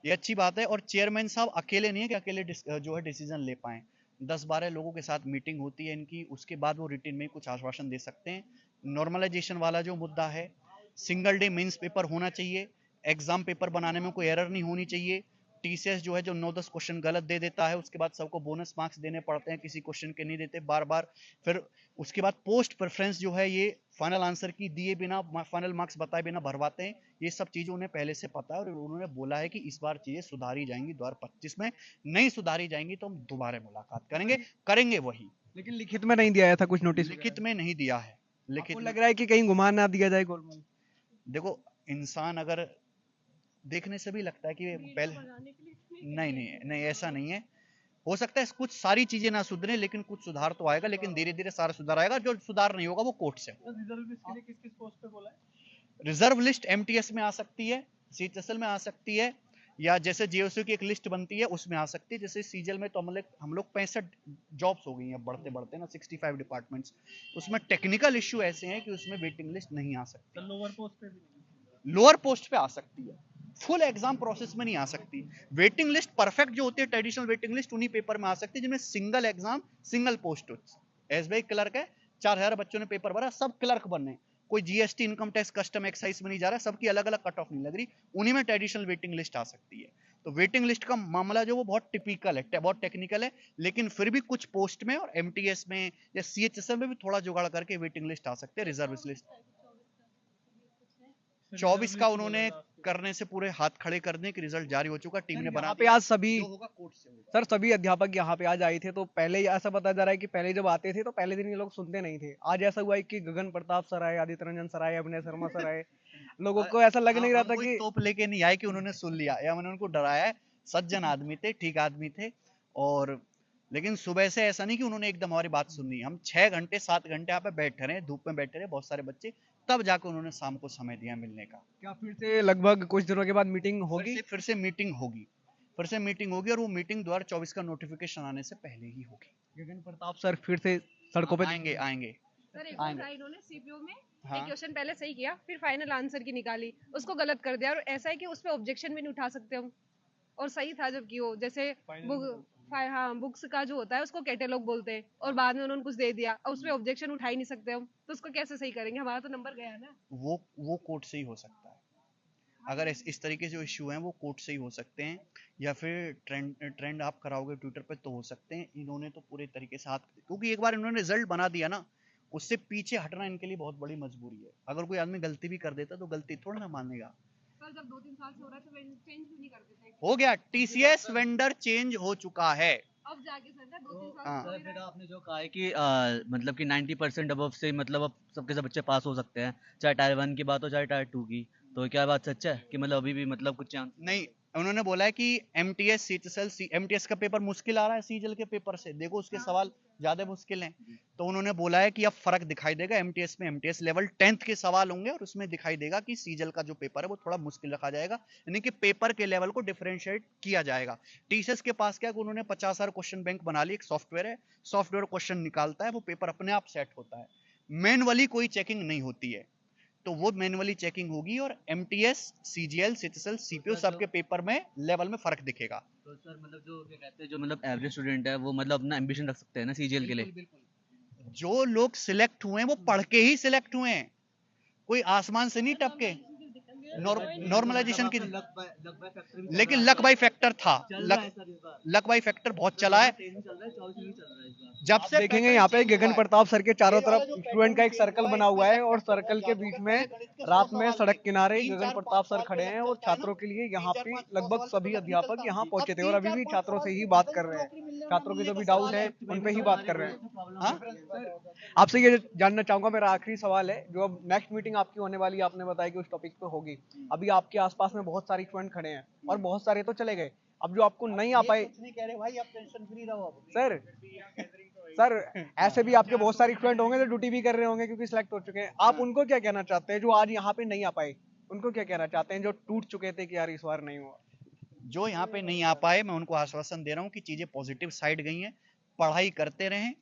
ये अच्छी बात है। और चेयरमैन साहब अकेले नहीं है कि अकेले जो है डिसीजन ले पाए। 10-12 लोगों के साथ मीटिंग होती है इनकी, उसके बाद वो रिटर्न में कुछ आश्वासन दे सकते हैं। नॉर्मलाइजेशन वाला जो मुद्दा है, सिंगल डे मेंस पेपर होना चाहिए, एग्जाम पेपर बनाने में कोई एरर नहीं होनी चाहिए, टीसीएस जो है जो 9-10 क्वेश्चन गलत दे देता है, उसके बाद सबको बोनस मार्क्स देने पड़ते हैं, किसी क्वेश्चन के नहीं देते बार बार। फिर उसके बाद पोस्ट प्रेफरेंस जो है ये फाइनल आंसर की दिए बिना, फाइनल मार्क्स बताए बिना भरवाते हैं। ये सब चीजें उन्हें पहले से पता है और उन्होंने बोला है कि इस बार चीजें सुधारी जाएंगी 2025 में, नहीं सुधारी जाएंगी तो हम दोबारा मुलाकात करेंगे वही। लेकिन लिखित में नहीं दिया था कुछ नोटिस? लिखित में नहीं दिया है। लिखित लग रहा है कि कहीं घुमा ना दिया जाए गोलमाल? देखो, इंसान अगर देखने से भी लगता है कि पहले नहीं ऐसा नहीं है। हो सकता है कुछ सारी चीजें ना सुधरे, लेकिन कुछ सुधार तो आएगा, लेकिन धीरे धीरे सारा सुधार आएगा। जो सुधार नहीं होगा वो कोर्ट से। रिजर्व लिस्ट एमटीएस में आ सकती है, सीएचएसएल में आ सकती है, या जैसे जेओसी की एक लिस्ट बनती है उसमें आ सकती है। जैसे सीजीएल में तो हम लोग 65 जॉब्स हो गई हैं बढ़ते बढ़ते ना, 65 डिपार्टमेंट्स। उसमें टेक्निकल इश्यू ऐसे हैं कि उसमें वेटिंग लिस्ट नहीं आ सकती। लोअर पोस्ट पे आ सकती है, फुल एग्जाम प्रोसेस में नहीं आ सकती। वेटिंग लिस्ट परफेक्ट जो होती है, ट्रेडिशनल वेटिंग लिस्ट, उन्हीं पेपर में आ सकती है जिनमें single exam single post. SBI clerk है, 4000 बच्चों ने पेपर भरा, सब क्लर्क बनने, कोई GST, income tax, custom, excise में नहीं जा रहा, सबकी अलग अलग कट ऑफ नहीं लग रही, उन्हीं में ट्रेडिशनल वेटिंग लिस्ट आ सकती है। तो वेटिंग लिस्ट का मामला जो वो बहुत टिपिकल है, बहुत टेक्निकल है, लेकिन फिर भी कुछ पोस्ट में और एमटीएस में या सीएचएसएल में भी थोड़ा जुगाड़ करके वेटिंग लिस्ट आ सकते हैं, रिजर्व लिस्ट। 24 का उन्होंने करने से पूरे हाथ खड़े करने के रिजल्ट जारी हो चुका, टीम ने बना पे आज सभी सर सभी अध्यापक यहाँ पे आज आए थे। तो पहले ऐसा बताया जा रहा है कि पहले जब आते थे तो पहले दिन ये लोग सुनते नहीं थे। आज ऐसा हुआ है कि गगन प्रताप सर आए, आदित्य रंजन सर आए, अभिनय शर्मा सर आए, लोगों को ऐसा लग नहीं रहा था कि तोप लेके नहीं आए कि उन्होंने सुन लिया या मैंने उनको डराया है। सज्जन आदमी थे, ठीक आदमी थे। और लेकिन सुबह से ऐसा नहीं कि उन्होंने एकदम हमारी बात सुननी। हम 6 घंटे 7 घंटे यहाँ पे बैठे रहे, धूप में बैठे रहे, बहुत सारे बच्चे, तब जाकर उन्होंने शाम को समय दिया मिलने का। क्या फिर से लगभग कुछ दिनों के बाद मीटिंग होगी? फिर से मीटिंग होगी और वो मीटिंग 2024 का नोटिफिकेशन आने से पहले ही होगी। गगन प्रताप सर फिर से सड़कों पे आएंगे। सर एक और इन्होंने सीपीओ में एक क्वेश्चन पहले सही किया, फिर फाइनल आंसर की निकाली, उसको गलत कर दिया। और ऐसा है कि उस पे ऑब्जेक्शन भी नहीं उठा सकते हम, और सही था जबकि वो जैसे बुक्स का जो होता है उसको कैटेलॉग बोलते हैं, और बाद में उन्होंने कुछ दे दिया और उसमें ऑब्जेक्शन उठा ही नहीं सकते हम, तो उसको कैसे सही करेंगे? हमारा तो नंबर गया ना। वो कोर्ट से ही हो सकता है। अगर इस तरीके से इश्यू हैं वो कोर्ट से ही हो सकते हैं, या फिर ट्रेंड आप कराओगे ट्विटर पे तो हो सकते हैं। इन्होंने तो पूरे तरीके से क्योंकि एक बार इन्होंने रिजल्ट बना दिया ना, उससे पीछे हटना इनके लिए बहुत बड़ी मजबूरी है। अगर कोई आदमी गलती भी कर देता तो गलती थोड़ा ना मानेगा। जब 2-3 साल से हो रहा है तो चेंज भी नहीं कर देते। हो गया, टीसीएस वेंडर चेंज हो चुका है। अब जाके सर 2-3 साल फिर आपने जो कहा है कि मतलब कि 90% अबव से मतलब अब सबके सब बच्चे पास हो सकते हैं, चाहे टायर 1 की बात हो चाहे टायर 2 की, तो क्या बात सच है कि मतलब अभी भी मतलब कुछ चांस नहीं? उन्होंने बोला है कि एमटीएस सीएचएसएल एमटीएस का पेपर मुश्किल आ रहा है सीजीएल के पेपर से, देखो उसके सवाल ज्यादा मुश्किल हैं। तो उन्होंने बोला है कि अब फर्क दिखाई देगा एमटीएस में। एमटीएस लेवल 10th के सवाल होंगे और उसमें दिखाई देगा कि सीजीएल का जो पेपर है वो थोड़ा मुश्किल रखा जाएगा, यानी कि पेपर के लेवल को डिफरेंशिएट किया जाएगा। टीसीएस के पास क्या, उन्होंने 50,000 क्वेश्चन बैंक बना ली, एक सॉफ्टवेयर है, सॉफ्टवेयर क्वेश्चन निकालता है, वो पेपर अपने आप सेट होता है, मैनुअली कोई चेकिंग नहीं होती है। तो वो मैनुअली चेकिंग होगी और एमटीएस, सीजीएल, सीएचएसएल, सीपीओ सबके पेपर में लेवल में फर्क दिखेगा। तो सर मतलब जो क्या कहते हैं, जो मतलब एवरेज स्टूडेंट है वो मतलब अपना एम्बिशन रख सकते हैं ना सीजीएल के लिए? जो लोग सिलेक्ट हुए हैं वो पढ़ के ही सिलेक्ट हुए हैं, कोई आसमान से नहीं टपके। नॉर्मलाइजेशन की, लेकिन लक बाई फैक्टर था, लक बाई फैक्टर बहुत चला है। जब से देखेंगे यहाँ पे गगन प्रताप सर के चारों तरफ स्टूडेंट का एक सर्कल बना हुआ है और सर्कल के बीच में रात में सड़क किनारे गगन प्रताप सर खड़े हैं और छात्रों के लिए यहाँ पे लगभग सभी अध्यापक यहाँ पहुंचे थे और अभी भी छात्रों से ही बात कर रहे हैं। छात्रों के जो भी डाउट है उन पे ही बात कर रहे हैं। हाँ, आपसे ये जानना चाहूंगा, मेरा आखिरी सवाल है, जो अब नेक्स्ट मीटिंग आपकी होने वाली है, आपने बताया कि उस टॉपिक पे होगी, अभी आपके आसपास में बहुत सारे स्टूडेंट खड़े हैं और बहुत सारे तो चले गए, अब जो आपको नहीं आ पाए, नहीं कह रहे भाई, आप टेंशन फ्री रहो। सर ऐसे भी आपके बहुत सारे स्टूडेंट होंगे जो ड्यूटी भी कर रहे होंगे क्योंकि सिलेक्ट हो चुके हैं, आप उनको क्या कहना चाहते हैं जो आज यहाँ पे नहीं आ पाए? उनको क्या कहना चाहते हैं जो टूट चुके थे कि यार इस बार नहीं हुआ? जो यहाँ पे नहीं आ पाए, मैं उनको आश्वासन दे रहा हूँ कि चीजें पॉजिटिव साइड गई हैं, पढ़ाई करते रहें,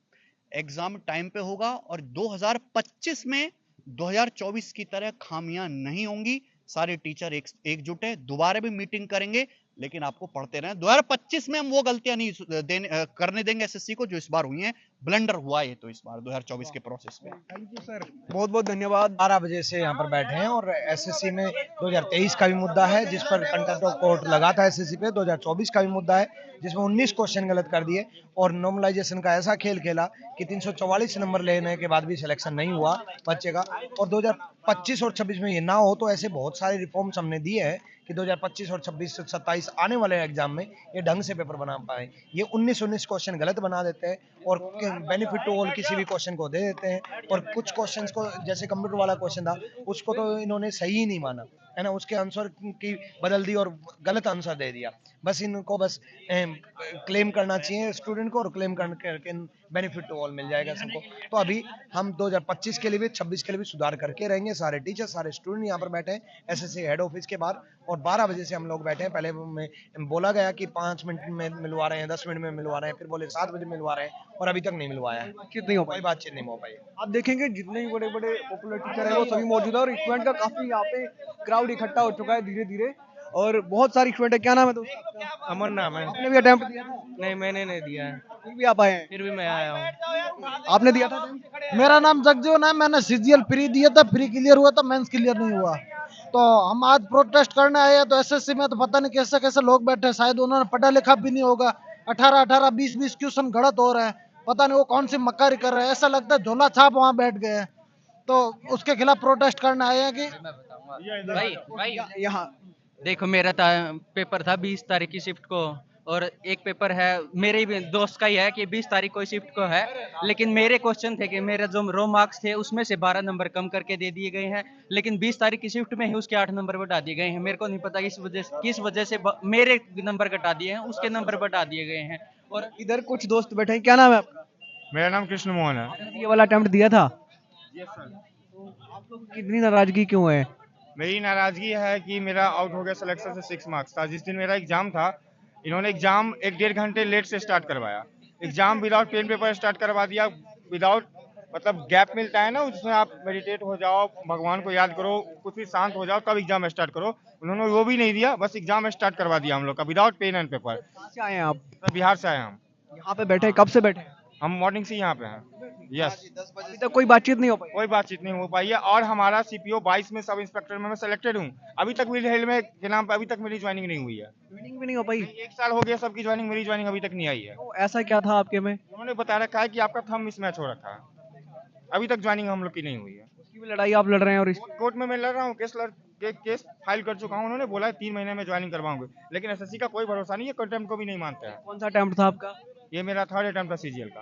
एग्जाम टाइम पे होगा और 2025 में 2024 की तरह खामियां नहीं होंगी। सारे टीचर एकजुट है, दोबारा भी मीटिंग करेंगे, लेकिन आपको पढ़ते रहें। 2025 में हम वो गलतियां नहीं करने देंगे एसएससी को जो इस बार हुई हैं। ब्लंडर हुआ है तो इस बार 2024 के प्रोसेस में। थैंक यू सर, बहुत बहुत धन्यवाद। 12 बजे से यहाँ पर बैठे हैं और एसएससी में 2023 का भी मुद्दा है जिस पर कंटेम्प्ट ऑफ कोर्ट लगा था एसएससी पे। 2024 का भी मुद्दा है जिसमें 19 क्वेश्चन गलत कर दिए और नॉर्मलाइजेशन का ऐसा खेल खेला कि 344 नंबर लेने के बाद भी सिलेक्शन नहीं हुआ बच्चे का। और 2025 और 26 में ये ना हो तो ऐसे बहुत सारे रिफॉर्म्स हमने दिए हैं कि 2025 और 26 से 27 आने वाले एग्जाम में ये ढंग से पेपर बना पाए। ये 19 क्वेश्चन गलत बना देते हैं और बेनिफिट टू ऑल किसी भी क्वेश्चन को दे देते हैं। और कुछ क्वेश्चंस को जैसे कंप्यूटर वाला क्वेश्चन था उसको तो इन्होंने सही ही नहीं माना है ना, उसके आंसर की बदल दी और गलत आंसर दे दिया। बस इनको बस क्लेम करना चाहिए स्टूडेंट को और क्लेम करके बेनिफिट टू ऑल मिल जाएगा सबको। तो अभी हम 2025 के लिए भी 26 के लिए भी सुधार करके रहेंगे। सारे टीचर सारे स्टूडेंट यहाँ पर बैठे हैं एसएससी हेड ऑफिस के बाहर और 12 बजे से हम लोग बैठे हैं। पहले में बोला गया कि 5 मिनट में मिलवा रहे हैं, 10 मिनट में मिलवा रहे हैं, फिर बोले 7 बजे मिलवा रहे हैं और अभी तक नहीं मिलवाया है। कोई बातचीत नहीं हो पाई। आप देखेंगे जितने भी बड़े बड़े पॉपुलर टीचर हैं वो सभी मौजूद है और स्टूडेंट का काफी यहाँ पे क्राउड इकट्ठा हो चुका है धीरे धीरे और बहुत सारी स्टूडेंट है। क्या नाम है दोस्त आपका? अमर नाम है। आपने भी अटेम्प्ट दिया था? नहीं, मैंने नहीं दिया है। फिर भी आप आए हैं? फिर भी मैं आया हूँ। आपने दिया था? मेरा नाम जगजीवन है, मैंने सीजीएल फ्री दिया था, फ्री क्लियर हुआ था, मेंस क्लियर नहीं हुआ। तो हम आज प्रोटेस्ट करने आए हैं। तो एसएससी में तो पता नहीं कैसे कैसे लोग बैठे हैं, शायद उन्होंने पढ़ा लिखा भी नहीं होगा। 18 20 क्वेश्चन गलत हो रहे हैं, पता नहीं वो कौन सी मक्कारी कर रहे हैं। ऐसा लगता है झोला छाप वहाँ बैठ गए हैं। तो उसके खिलाफ प्रोटेस्ट करने आए हैं कि भाई यहाँ देखो, मेरा पेपर था 20 तारीख की शिफ्ट को और एक पेपर है मेरे भी दोस्त का ही है कि 20 तारीख को शिफ्ट को है, लेकिन मेरे क्वेश्चन थे कि मेरे जो रो मार्क्स थे उसमें से 12 नंबर कम करके दे दिए गए हैं, लेकिन 20 तारीख की शिफ्ट में ही उसके 8 नंबर बढ़ा दिए गए हैं। मेरे को नहीं पता किस वजह से मेरे नंबर घटा दिए हैं, उसके नंबर बढ़ा दिए गए हैं। और इधर कुछ दोस्त बैठे हैं। क्या नाम है आपका? मेरा नाम कृष्ण मोहन है। ये वाला अटेम्प्ट दिया था? Yes sir. आप लोग कितनी नाराजगी क्यों है? मेरी नाराजगी है कि मेरा आउट हो गया सिलेक्शन से 6 मार्क्स था। जिस दिन मेरा एग्जाम था इन्होंने एग्जाम 1-1.5 घंटे लेट से स्टार्ट करवाया। Exam without pen paper start करवा दिया, विदाउट मतलब गैप मिलता है ना उसमें आप मेडिटेट हो जाओ, भगवान को याद करो, कुछ भी शांत हो जाओ तब एग्जाम स्टार्ट करो। उन्होंने वो भी नहीं दिया, बस एग्जाम स्टार्ट करवा दिया हम लोग का विदाउट पेन एंड पेपर। कहाँ से आए हैं आप? बिहार से आए हम। यहाँ पे बैठे कब से बैठे हैं? हम मॉर्निंग से यहाँ पे हैं। यस। अभी तक कोई बातचीत नहीं हो पाई? कोई बातचीत नहीं हो पाई है और हमारा सीपीओ 22 में सब इंस्पेक्टर में मैं सिलेक्टेड हूँ। अभी तक मेरी हेल में के नाम पे अभी तक मेरी ज्वाइनिंग नहीं हुई है। ज्वाइनिंग भी नहीं हो पाई? 1 साल हो गया सबकी ज्वाइनिंग, मेरी ज्वाइनिंग अभी तक नहीं आई है। तो ऐसा क्या था आपके में? उन्होंने बता रखा है कि आपका थंब मिसमैच हो रखा है, अभी तक ज्वाइनिंग हम लोग की नहीं हुई है। उसकी भी लड़ाई आप लड़ रहे हैं? और कोर्ट में मैं लड़ रहा हूँ, केस फाइल कर चुका हूँ। उन्होंने बोला है 3 महीने में ज्वाइनिंग करवाऊंगे, लेकिन एसएससी का कोई भरोसा नहीं है, कंटेम्प्ट को भी नहीं मानते हैं। कौन सा अटेम्प्ट था आपका? ये मेरा 3rd अटेम्प्ट था सीजीएल का।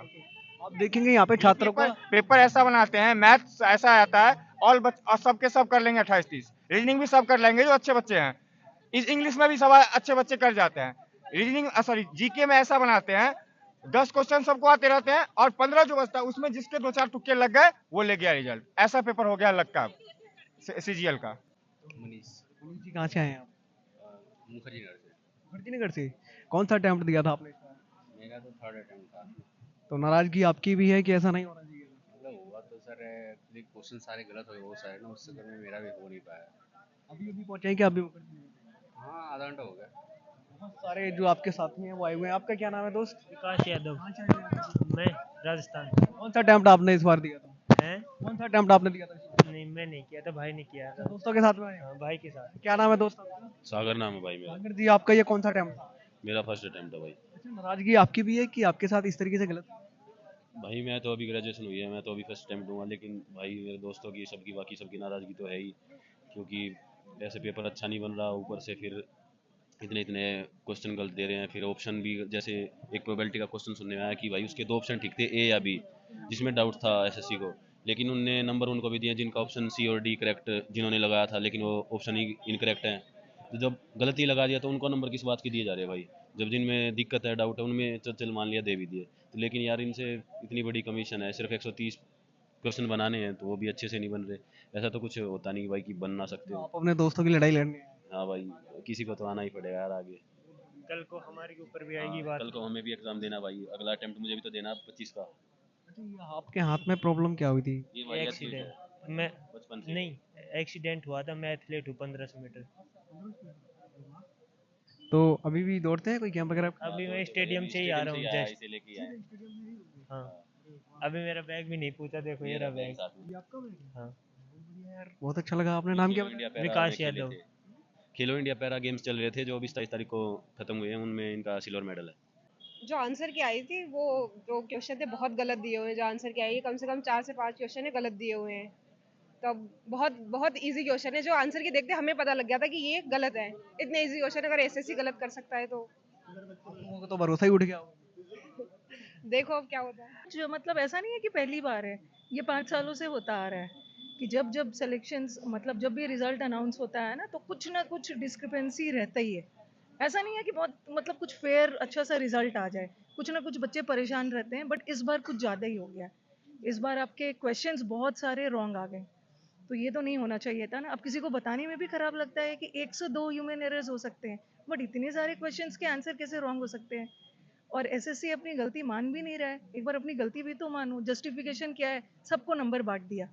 आप देखेंगे यहाँ पे छात्रों को पेपर ऐसा बनाते हैं, मैथ्स ऐसा आता है और सबके सब कर लेंगे 28-30, रीजनिंग भी सब कर लेंगे जो अच्छे बच्चे हैं। इस इंग्लिश में भी सब अच्छे बच्चे कर जाते हैं। रीजनिंग सॉरी जीके में ऐसा बनाते हैं 10 क्वेश्चन सबको आते रहते हैं और 15 जो बचता है उसमें जिसके 2-4 तुक्के लग गए वो ले गया रिजल्ट। ऐसा पेपर हो गया लग का सीजीएल का। मनीष जी कहाँ से आए हैं आप? मुखर्जी नगर से। कौन सा अटेम्प्ट दिया था आपने? मेरा तो 3rd अटेम्प्ट था। तो नाराजगी आपकी भी है कि ऐसा नहीं होना चाहिए? मतलब हुआ तो सर क्वेश्चन सारे गलत हुए वो साइड ना, उससे तो मेरा भी हो नहीं पाया। अभी पहुंचे हैं कि अभी? हाँ, आधा घंटा हो गया। बहुत सारे जो आपके साथी हैं वो आए हुए हैं। आपका क्या नाम है दोस्त? विकास यादव। मैं राजस्थान। कौन सा अटेम्प्ट आपने इस बार दिया था? कौन सा अटेम्प्ट आपने दिया था? नहीं, मैं नहीं किया था, भाई ने किया था। दोस्तों के साथ में आए? हाँ, भाई के साथ। क्या नाम है दोस्त आपका? सागर नाम है भाई मेरा। सागर जी आपका ये कौन सा अटेम्प्ट था? मेरा 1st अटेम्प्ट है भाई। अच्छा, नाराजगी आपकी भी है कि आपके साथ इस तरीके से गलत? भाई मैं तो अभी ग्रेजुएशन हुई है, मैं तो अभी 1st अटेम्प्ट दूंगा, लेकिन भाई मेरे दोस्तों की सबकी बाकी सबकी नाराजगी तो है ही, क्योंकि ऐसे पेपर अच्छा नहीं बन रहा, ऊपर से फिर इतने क्वेश्चन गलत दे रहे हैं। फिर ऑप्शन भी जैसे एक प्रोबेबिलिटी का क्वेश्चन सुनने में आया कि भाई उसके 2 ऑप्शन ठीक थे, ए या बी, जिसमें डाउट था एसएससी को, लेकिन उनने नंबर उनको भी दिया जिनका ऑप्शन सी और डी करेक्ट जिन्होंने लगाया था, लेकिन वो ऑप्शन ही इनकरेक्ट है। तो जब गलती लगा दिया तो उनको नंबर किस बात के दिए जा रहे हैं भाई? जब जिनमें दिक्कत है, डाउट है, उनमें चल मान लिया दे भी दिए। तो लेकिन यार इनसे इतनी बड़ी कमीशन है, सिर्फ 130 क्वेश्चन बनाने हैं तो वो भी अच्छे से नहीं बन रहे। ऐसा तो कुछ होता नहीं भाई कि बन ना सकते हो। आप अपने दोस्तों की लड़ाई लड़नी है। हाँ भाई, किसी को तो आना ही पड़ेगा यार आगे। कल को हमारे ऊपर भी आएगी बात। कल को हमें भी एग्जाम देना भाई, अगला अटेम्प्ट मुझे भी तो देना 25 का। आपके हाथ में प्रॉब्लम क्या हुई थी? एक्सीडेंट। मैं बचपन से नहीं, एक्सीडेंट हुआ था। मैं एथलीट हूँ 1500 मीटर। तो अभी भी दौड़ते हैं? कोई कैंप वगैरह? अभी मैं स्टेडियम से ही आ रहा हूँ जस्ट। लेके आए। हाँ। अभी मेरा बैग भी नहीं पूछा, देखो ये रहा बैग। हाँ बहुत अच्छा लगा। आपने नाम क्या इंडिया बताया? पैरा विकास में खेले यादव। थे। खेलो इंडिया पैरा गेम्स चल रहे थे जो 22-23 तारीख को खत्म हुए हैं, उनमें इनका सिल्वर मेडल है। जो आंसर की आई थी वो जो क्वेश्चन थे बहुत गलत दिए हुए हैं। जो आंसर की आई है कम से कम 4 से 5 क्वेश्चन है गलत दिए हुए हैं। तो बहुत बहुत इजी क्वेश्चन है, जो आंसर की देखते हमें पता लग गया था कि ये गलत है। इतने इजी क्वेश्चन अगर एसएससी गलत कर सकता है तो तो भरोसा ही उठ गया। देखो अब क्या होता है। जो मतलब ऐसा नहीं है कि पहली बार है, ये 5 सालों से होता आ रहा है कि जब जब सिलेक्शंस मतलब जब भी रिजल्ट अनाउंस होता है ना तो कुछ ना कुछ डिस्क्रिपेंसी रहता ही है। ऐसा नहीं है कि बहुत मतलब कुछ फेयर अच्छा सा रिजल्ट आ जाए, कुछ ना कुछ बच्चे परेशान रहते हैं, बट इस बार कुछ ज़्यादा ही हो गया। इस बार आपके क्वेश्चंस बहुत सारे रॉन्ग आ गए, तो ये तो नहीं होना चाहिए था ना। अब किसी को बताने में भी खराब लगता है कि 1 से 2 ह्यूमन एरर्स हो सकते हैं, बट इतने सारे क्वेश्चंस के आंसर कैसे रॉन्ग हो सकते हैं। और एसएससी अपनी गलती मान भी नहीं रहा है, एक बार अपनी गलती भी तो मानो। जस्टिफिकेशन क्या है, सबको नंबर बांट दिया,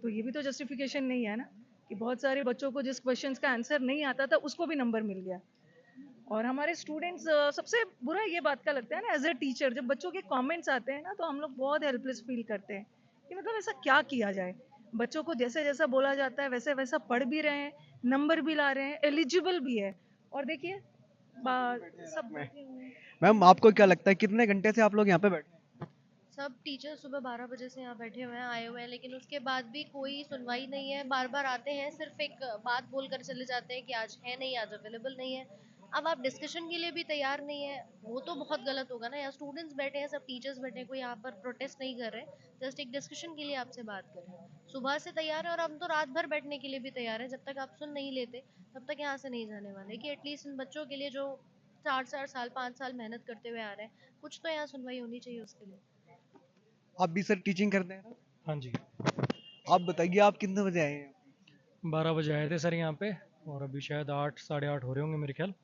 तो ये भी तो जस्टिफिकेशन नहीं है ना कि बहुत सारे बच्चों को जिस क्वेश्चन का आंसर नहीं आता था उसको भी नंबर मिल गया। और हमारे स्टूडेंट्स सबसे बुरा ये बात का लगता है ना, एज ए टीचर जब बच्चों के कमेंट्स आते हैं ना तो हम लोग बहुत हेल्पलेस फील करते हैं कि मतलब ऐसा क्या किया जाए। बच्चों को जैसे जैसा बोला जाता है वैसे वैसा पढ़ भी रहे हैं, नंबर भी ला रहे हैं, एलिजिबल भी है। और देखिए सब बैठे हुए हैं। मैम आपको क्या लगता है कितने घंटे से आप लोग यहाँ पे बैठे हैं? सब टीचर सुबह 12 बजे से यहाँ बैठे हुए हैं, आए हुए हैं, लेकिन उसके बाद भी कोई सुनवाई नहीं है। बार बार आते हैं, सिर्फ एक बात बोल कर चले जाते हैं कि आज है नहीं, आज अवेलेबल नहीं है। अब आप डिस्कशन के लिए भी तैयार नहीं है, वो तो बहुत गलत होगा ना। यहाँ स्टूडेंट्स बैठे हैं, सब टीचर्स बैठे हैं, कोई यहाँ पर प्रोटेस्ट नहीं कर रहे, जस्ट एक डिस्कशन के लिए आपसे बात कर रहे हैं। सुबह से तैयार है और हम तो रात भर बैठने के लिए भी तैयार है। जब तक आप सुन नहीं लेते तब तक यहाँ से नहीं जाने वाले, कि एटलीस्ट इन बच्चों के लिए जो 4 साल 5 साल मेहनत करते हुए आ रहे हैं, कुछ तो यहाँ सुनवाई होनी चाहिए उसके लिए। आप भी सर टीचिंग करते हैं ना? हाँ जी। आप बताइए आप कितने बजे आए हैं? 12 बजे आए थे सर यहाँ पे, और अभी शायद 8 साढ़े 8 हो रहे होंगे मेरे ख्याल।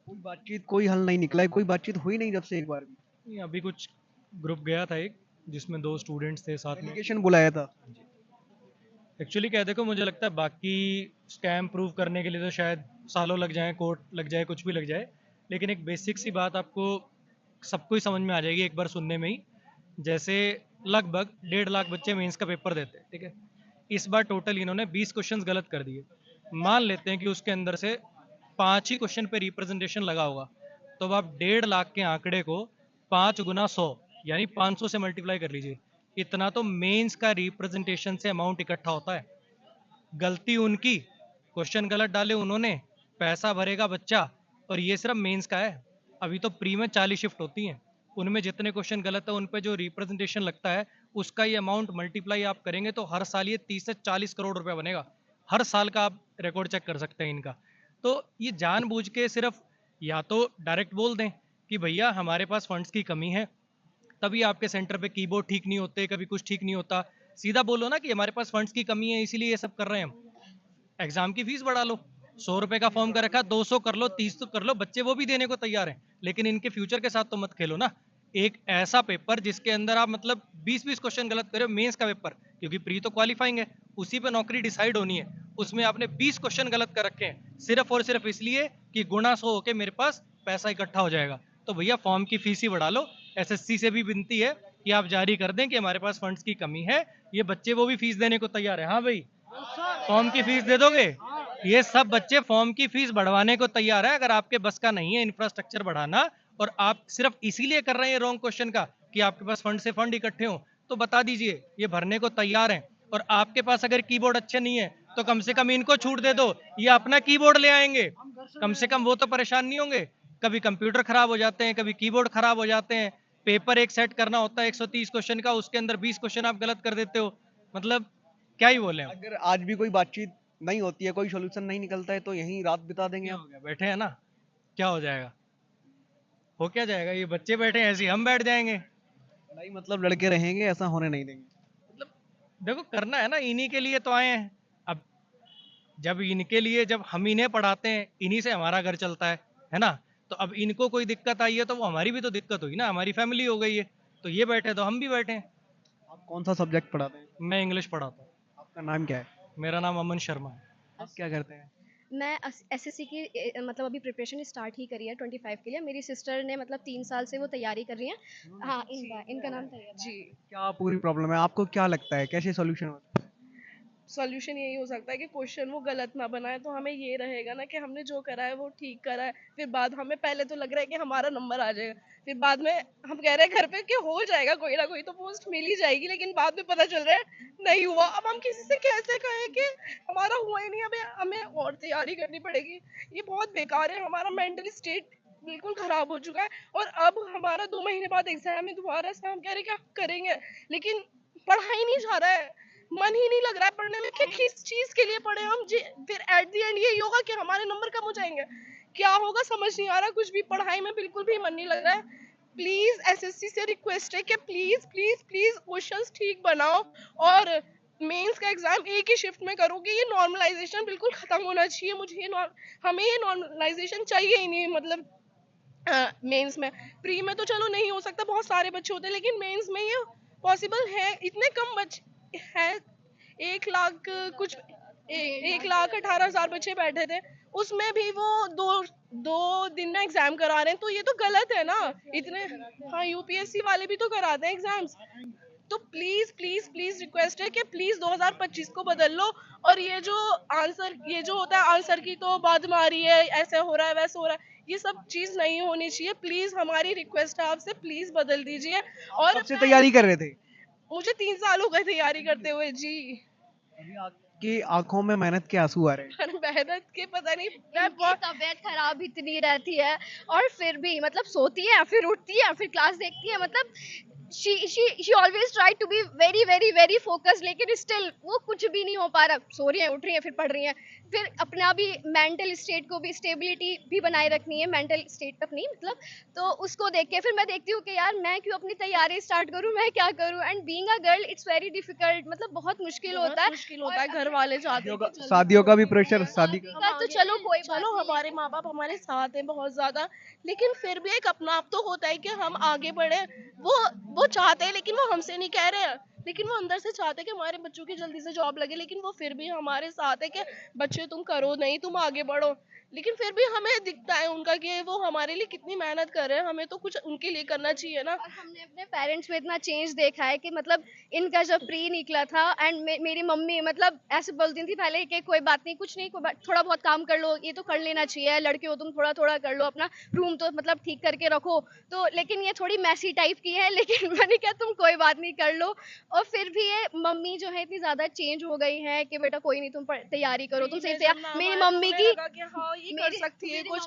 कोई बातचीत कोई हल नहीं निकला है, कोई बातचीत हुई नहीं जब से एक बार भी? नहीं, अभी कुछ ग्रुप गया था एक, जिसमें 2 स्टूडेंट्स थे साथ में। डेलीगेशन बुलाया था। एक्चुअली क्या देखो, मुझे लगता है बाकी स्कैम प्रूव करने के लिए तो शायद सालों लग जाए, कोर्ट लग जाए, कुछ भी लग जाए, लेकिन एक बेसिक सी बात आपको सबको ही समझ में आ जाएगी एक बार सुनने में ही। जैसे लगभग 1.5 लाख बच्चे मेंस का पेपर देते हैं, ठीक है। इस बार टोटल इन्होंने 20 क्वेश्चंस गलत कर दिए। मान लेते हैं कि उसके अंदर से 5 ही क्वेश्चन पे रिप्रेजेंटेशन लगा होगा, तो अब आप 1.5 लाख के आंकड़े को 5 गुना 100 यानी 500 से मल्टीप्लाई कर लीजिए। इतना तो मेंस का रिप्रेजेंटेशन से अमाउंट इकट्ठा होता है। गलती उनकी, क्वेश्चन गलत डाले उन्होंने, पैसा भरेगा बच्चा, और ये सिर्फ मेंस का है। अभी तो प्री में 40 शिफ्ट होती हैं, उनमें जितने क्वेश्चन गलत है उन पे जो रिप्रेजेंटेशन लगता है उसका ये अमाउंट मल्टीप्लाई आप करेंगे तो हर साल ये 30 से 40 करोड़ रुपया बनेगा। हर साल का आप रिकॉर्ड चेक कर सकते हैं इनका। तो ये जानबूझ के सिर्फ या तो डायरेक्ट बोल दें कि भैया हमारे पास फंड्स की कमी है, तभी आपके सेंटर पे कीबोर्ड ठीक नहीं होते, कभी कुछ ठीक नहीं होता। सीधा बोलो ना कि हमारे पास फंड्स की कमी है इसीलिए ये सब कर रहे हैं हम। एग्जाम की फीस बढ़ा लो, 100 रुपए का फॉर्म कर रखा, 200 कर लो, 30 तो कर लो, बच्चे वो भी देने को तैयार हैं, लेकिन इनके फ्यूचर के साथ तो मत खेलो ना। एक ऐसा पेपर जिसके अंदर आप मतलब 20-20 क्वेश्चन गलत करे, मेंस का पेपर, क्योंकि प्री तो क्वालिफाइंग है, उसी पे नौकरी डिसाइड होनी है, उसमें आपने 20 क्वेश्चन गलत कर रखे हैं सिर्फ और सिर्फ इसलिए कि गुना 100 होके मेरे पास पैसा इकट्ठा हो जाएगा। तो भैया फॉर्म की फीस ही बढ़ा लो। एसएससी से भी विनती है कि आप जारी कर दें कि हमारे पास फंड्स की कमी है, ये बच्चे वो भी फीस देने को तैयार है। हाँ भाई, फॉर्म की फीस दे दोगे? ये सब बच्चे फॉर्म की फीस बढ़वाने को तैयार है। अगर आपके बस का नहीं है इंफ्रास्ट्रक्चर बढ़ाना और आप सिर्फ इसीलिए कर रहे हैं रॉन्ग क्वेश्चन का कि आपके पास फंड से फंड इकट्ठे हो, तो बता दीजिए ये भरने को तैयार हैं। और आपके पास अगर कीबोर्ड अच्छे नहीं है तो कम से कम इनको छूट दे दो, ये अपना कीबोर्ड ले आएंगे, कम से कम वो तो परेशान नहीं होंगे। कभी कंप्यूटर खराब हो जाते हैं, कभी कीबोर्ड खराब हो जाते हैं, पेपर एक सेट करना होता है 130 क्वेश्चन का, उसके अंदर 20 क्वेश्चन आप गलत कर देते हो, मतलब क्या ही बोले। अगर आज भी कोई बातचीत नहीं होती है, कोई सोल्यूशन नहीं निकलता है, तो यहीं रात बिता देंगे हो गया, बैठे हैं ना, क्या हो जाएगा, हो क्या जाएगा, ये बच्चे बैठे हैं ऐसे हम बैठ जाएंगे। नहीं मतलब लड़के रहेंगे, ऐसा होने नहीं देंगे। मतलब देखो करना है ना, इन्हीं के लिए तो आए हैं। अब जब इनके लिए, जब हम इन्हें पढ़ाते हैं, इन्हीं से हमारा घर चलता है ना। तो अब इनको कोई दिक्कत आई है तो वो हमारी भी तो दिक्कत हुई ना, हमारी फैमिली हो गई है, तो ये बैठे तो हम भी बैठे हैं। आप कौन सा सब्जेक्ट पढ़ाते हैं? मैं इंग्लिश पढ़ाता हूँ। आपका नाम क्या है? मेरा नाम अमन शर्मा है। आप क्या करते हैं? मैं एसएससी की मतलब अभी प्रिपरेशन स्टार्ट ही करी है 25 के लिए। मेरी सिस्टर ने मतलब 3 साल से वो तैयारी कर रही हैं। हाँ, इनका नाम तैयारी जी क्या पूरी प्रॉब्लम है, आपको क्या लगता है कैसे सॉल्यूशन होता है? सॉल्यूशन यही हो सकता है कि क्वेश्चन वो गलत ना बनाए, तो हमें ये रहेगा ना कि हमने जो करा है वो ठीक करा है। फिर बाद हमें पहले तो लग रहा है कि हमारा नंबर आ जाएगा, फिर बाद में हम कह रहे हैं घर पे कि हो जाएगा, कोई ना कोई तो पोस्ट मिल ही जाएगी, लेकिन बाद में पता चल रहा है नहीं हुआ। अब हम किसी से कैसे कहें कि हमारा हुआ ही नहीं, हमें हमें और तैयारी करनी पड़ेगी। ये बहुत बेकार है, हमारा मेंटल स्टेट बिल्कुल खराब हो चुका है। और अब हमारा 2 महीने बाद एग्जाम है दोबारा से, हम कह रहे हैं क्या करेंगे, लेकिन पढ़ा ही नहीं जा रहा है, मन ही नहीं लग रहा है पढ़ने में कि किस चीज के लिए पढ़े हम जी। फिर एट द एंड ये होगा कि हमारे नंबर कम हो जाएंगे, क्या होगा समझ नहीं आ रहा, कुछ भी पढ़ाई में बिल्कुल भी मन नहीं लग रहा है। प्लीज एसएससी से रिक्वेस्ट है कि प्लीज प्लीज प्लीज क्वेश्चंस ठीक बनाओ, और मेंस का एग्जाम एक ही शिफ्ट में करोगे। ये नॉर्मलाइजेशन बिल्कुल खत्म होना चाहिए। हमें ये नॉर्मलाइजेशन चाहिए ही नहीं। मतलब मेंस में, प्री में तो चलो नहीं हो सकता, बहुत सारे बच्चे होते हैं, लेकिन मेंस में ये पॉसिबल है। इतने कम बच्चे हैं, 1 लाख कुछ 1,18,000 बच्चे बैठे थे, उसमें भी वो दो दिन में एग्जाम करा रहे हैं, तो ये तो गलत है ना। इतने, हाँ यूपीएससी वाले भी तो कराते हैं एग्जाम्स। तो प्लीज प्लीज प्लीज रिक्वेस्ट है कि प्लीज 2025 को बदल लो। और ये जो होता है आंसर की तो बाद में आ रही है, ऐसे हो रहा है वैसे हो रहा है, ये सब चीज नहीं होनी चाहिए। प्लीज हमारी रिक्वेस्ट है आपसे, प्लीज बदल दीजिए। और कब से तैयारी कर रहे थे? मुझे 3 साल हो गए तैयारी करते हुए जी। कि आंखों में मेहनत के आंसू आ रहे हैं। पर मेहनत के पता नहीं, मैं इनकी तबीयत खराब इतनी रहती है और फिर भी मतलब सोती है, फिर उठती है, फिर क्लास देखती है। मतलब she always try to be very very very focused, लेकिन स्टिल वो कुछ भी नहीं हो पा रहा। सो रही है, उठ रही है, फिर पढ़ रही है। फिर अपना भी मेंटल स्टेट को भी, स्टेबिलिटी भी बनाए रखनी है, मेंटल स्टेट अपनी मतलब। तो उसको देख के फिर मैं देखती हूँ कि यार मैं क्यों अपनी तैयारी स्टार्ट करूँ, मैं क्या करूँ। And being a girl it's very difficult, मतलब बहुत मुश्किल होता है। घर वाले चाहते हैं कि चलो, शादियों का भी प्रेशर, शादी का तो चलो कोई चलो हमारे माँ बाप हमारे साथ हैं बहुत ज्यादा, लेकिन फिर भी एक अपना आप तो होता है कि हम आगे बढ़े। वो चाहते हैं, लेकिन वो हमसे नहीं कह रहे हैं, लेकिन वो अंदर से चाहते हैं कि हमारे बच्चों की जल्दी से जॉब लगे, लेकिन वो फिर भी हमारे साथ है कि बच्चे तुम करो नहीं, तुम आगे बढ़ो। लेकिन फिर भी हमें दिखता है उनका कि वो हमारे लिए कितनी मेहनत कर रहे हैं, हमें तो कुछ उनके लिए करना चाहिए ना। हमने अपने पेरेंट्स में इतना चेंज देखा है कि मतलब इनका जब प्री निकला था एंड मेरी मम्मी मतलब ऐसे बोलती थी पहले कि कोई बात नहीं, कुछ नहीं, थोड़ा बहुत काम कर लो, ये तो कर लेना चाहिए, लड़के हो तुम, थोड़ा थोड़ा कर लो, अपना रूम तो मतलब ठीक करके रखो। तो लेकिन ये थोड़ी मैसी टाइप की है, लेकिन मैंने कहा तुम कोई बात नहीं कर लो। और फिर भी ये मम्मी जो है इतनी ज्यादा चेंज हो गई है कि बेटा कोई नहीं, तुम तैयारी करो, तुम सही तैयार। मेरी मम्मी की ये कर सकती है कुछ,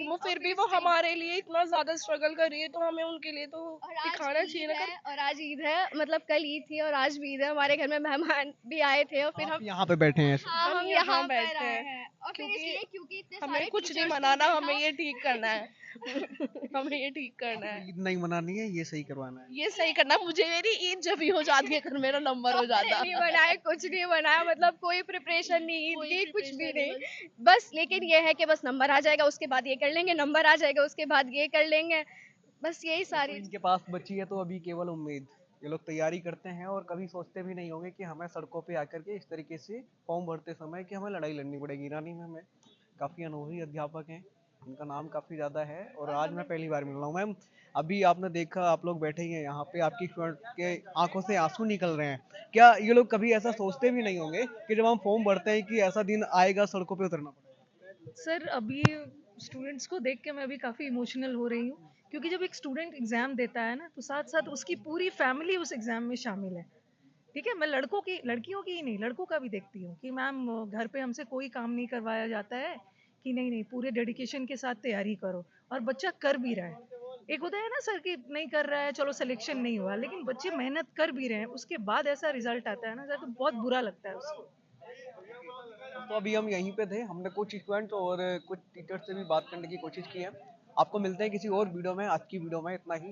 वो फिर भी वो हमारे लिए इतना ज्यादा स्ट्रगल कर रही है, तो हमें उनके लिए तो दिखाना चाहिए ना। और आज ईद है, मतलब कल ईद थी और आज भी ईद है। हमारे घर में मेहमान भी आए थे और फिर हम यहाँ पे बैठे हैं। हाँ, हम यहाँ बैठे हैं। और फिर इसलिए क्योंकि इतने हमें सारे कुछ नहीं teachers को मनाना, देखा। हमें ये ठीक करना है। हमें ये ठीक करना है, ईद नहीं मनानी है, ये सही करवाना है। ये सही करना। मुझे मेरी ईद जब भी हो जाती है अगर मेरा नंबर हो जाता। नहीं बनाया, कुछ नहीं बनाया, मतलब कोई प्रिपरेशन नहीं, ईद की कुछ भी नहीं बस। लेकिन ये है कि बस नंबर आ जाएगा उसके बाद ये कर लेंगे, नंबर आ जाएगा उसके बाद ये कर लेंगे, बस यही सारी। इनके पास बची है तो अभी केवल उम्मीद। ये लोग तैयारी करते हैं और कभी सोचते भी नहीं होंगे कि हमें सड़कों पे आकर के इस तरीके से फॉर्म भरते समय कि हमें लड़ाई लड़नी पड़ेगी। ईरानी में हमें काफ़ी अनुभवी अध्यापक हैं, उनका नाम काफ़ी ज़्यादा है और आज मैं पहली बार मिल रहा हूँ। मैम, अभी आपने देखा, आप लोग बैठे ही हैं यहाँ पे, आपकी स्टूडेंट के आंखों से आंसू निकल रहे हैं। क्या ये लोग कभी ऐसा सोचते भी नहीं होंगे कि जब हम फॉर्म भरते हैं कि ऐसा दिन आएगा सड़कों पे उतरना पड़ेगा? सर अभी स्टूडेंट्स को देख के मैं भी काफ़ी इमोशनल हो रही हूँ, क्योंकि जब एक स्टूडेंट एग्ज़ाम देता है ना, तो साथ साथ उसकी पूरी फैमिली उस एग्ज़ाम में शामिल है। ठीक है, मैं लड़कियों की ही नहीं, लड़कों का भी देखती हूँ कि मैम घर पे हमसे कोई काम नहीं करवाया जाता है, कि नहीं नहीं पूरे डेडिकेशन के साथ तैयारी करो, और बच्चा कर भी रहा है। एक होता है ना सर कि नहीं कर रहा है, चलो सिलेक्शन नहीं हुआ, लेकिन बच्चे मेहनत कर भी रहे हैं, उसके बाद ऐसा रिजल्ट आता है ना सर, तो बहुत बुरा लगता है उसको। तो अभी हम यहीं पे थे, हमने कुछ स्टूडेंट और कुछ टीचर से भी बात करने की कोशिश की है। आपको मिलते हैं किसी और वीडियो में। आज की वीडियो में इतना ही।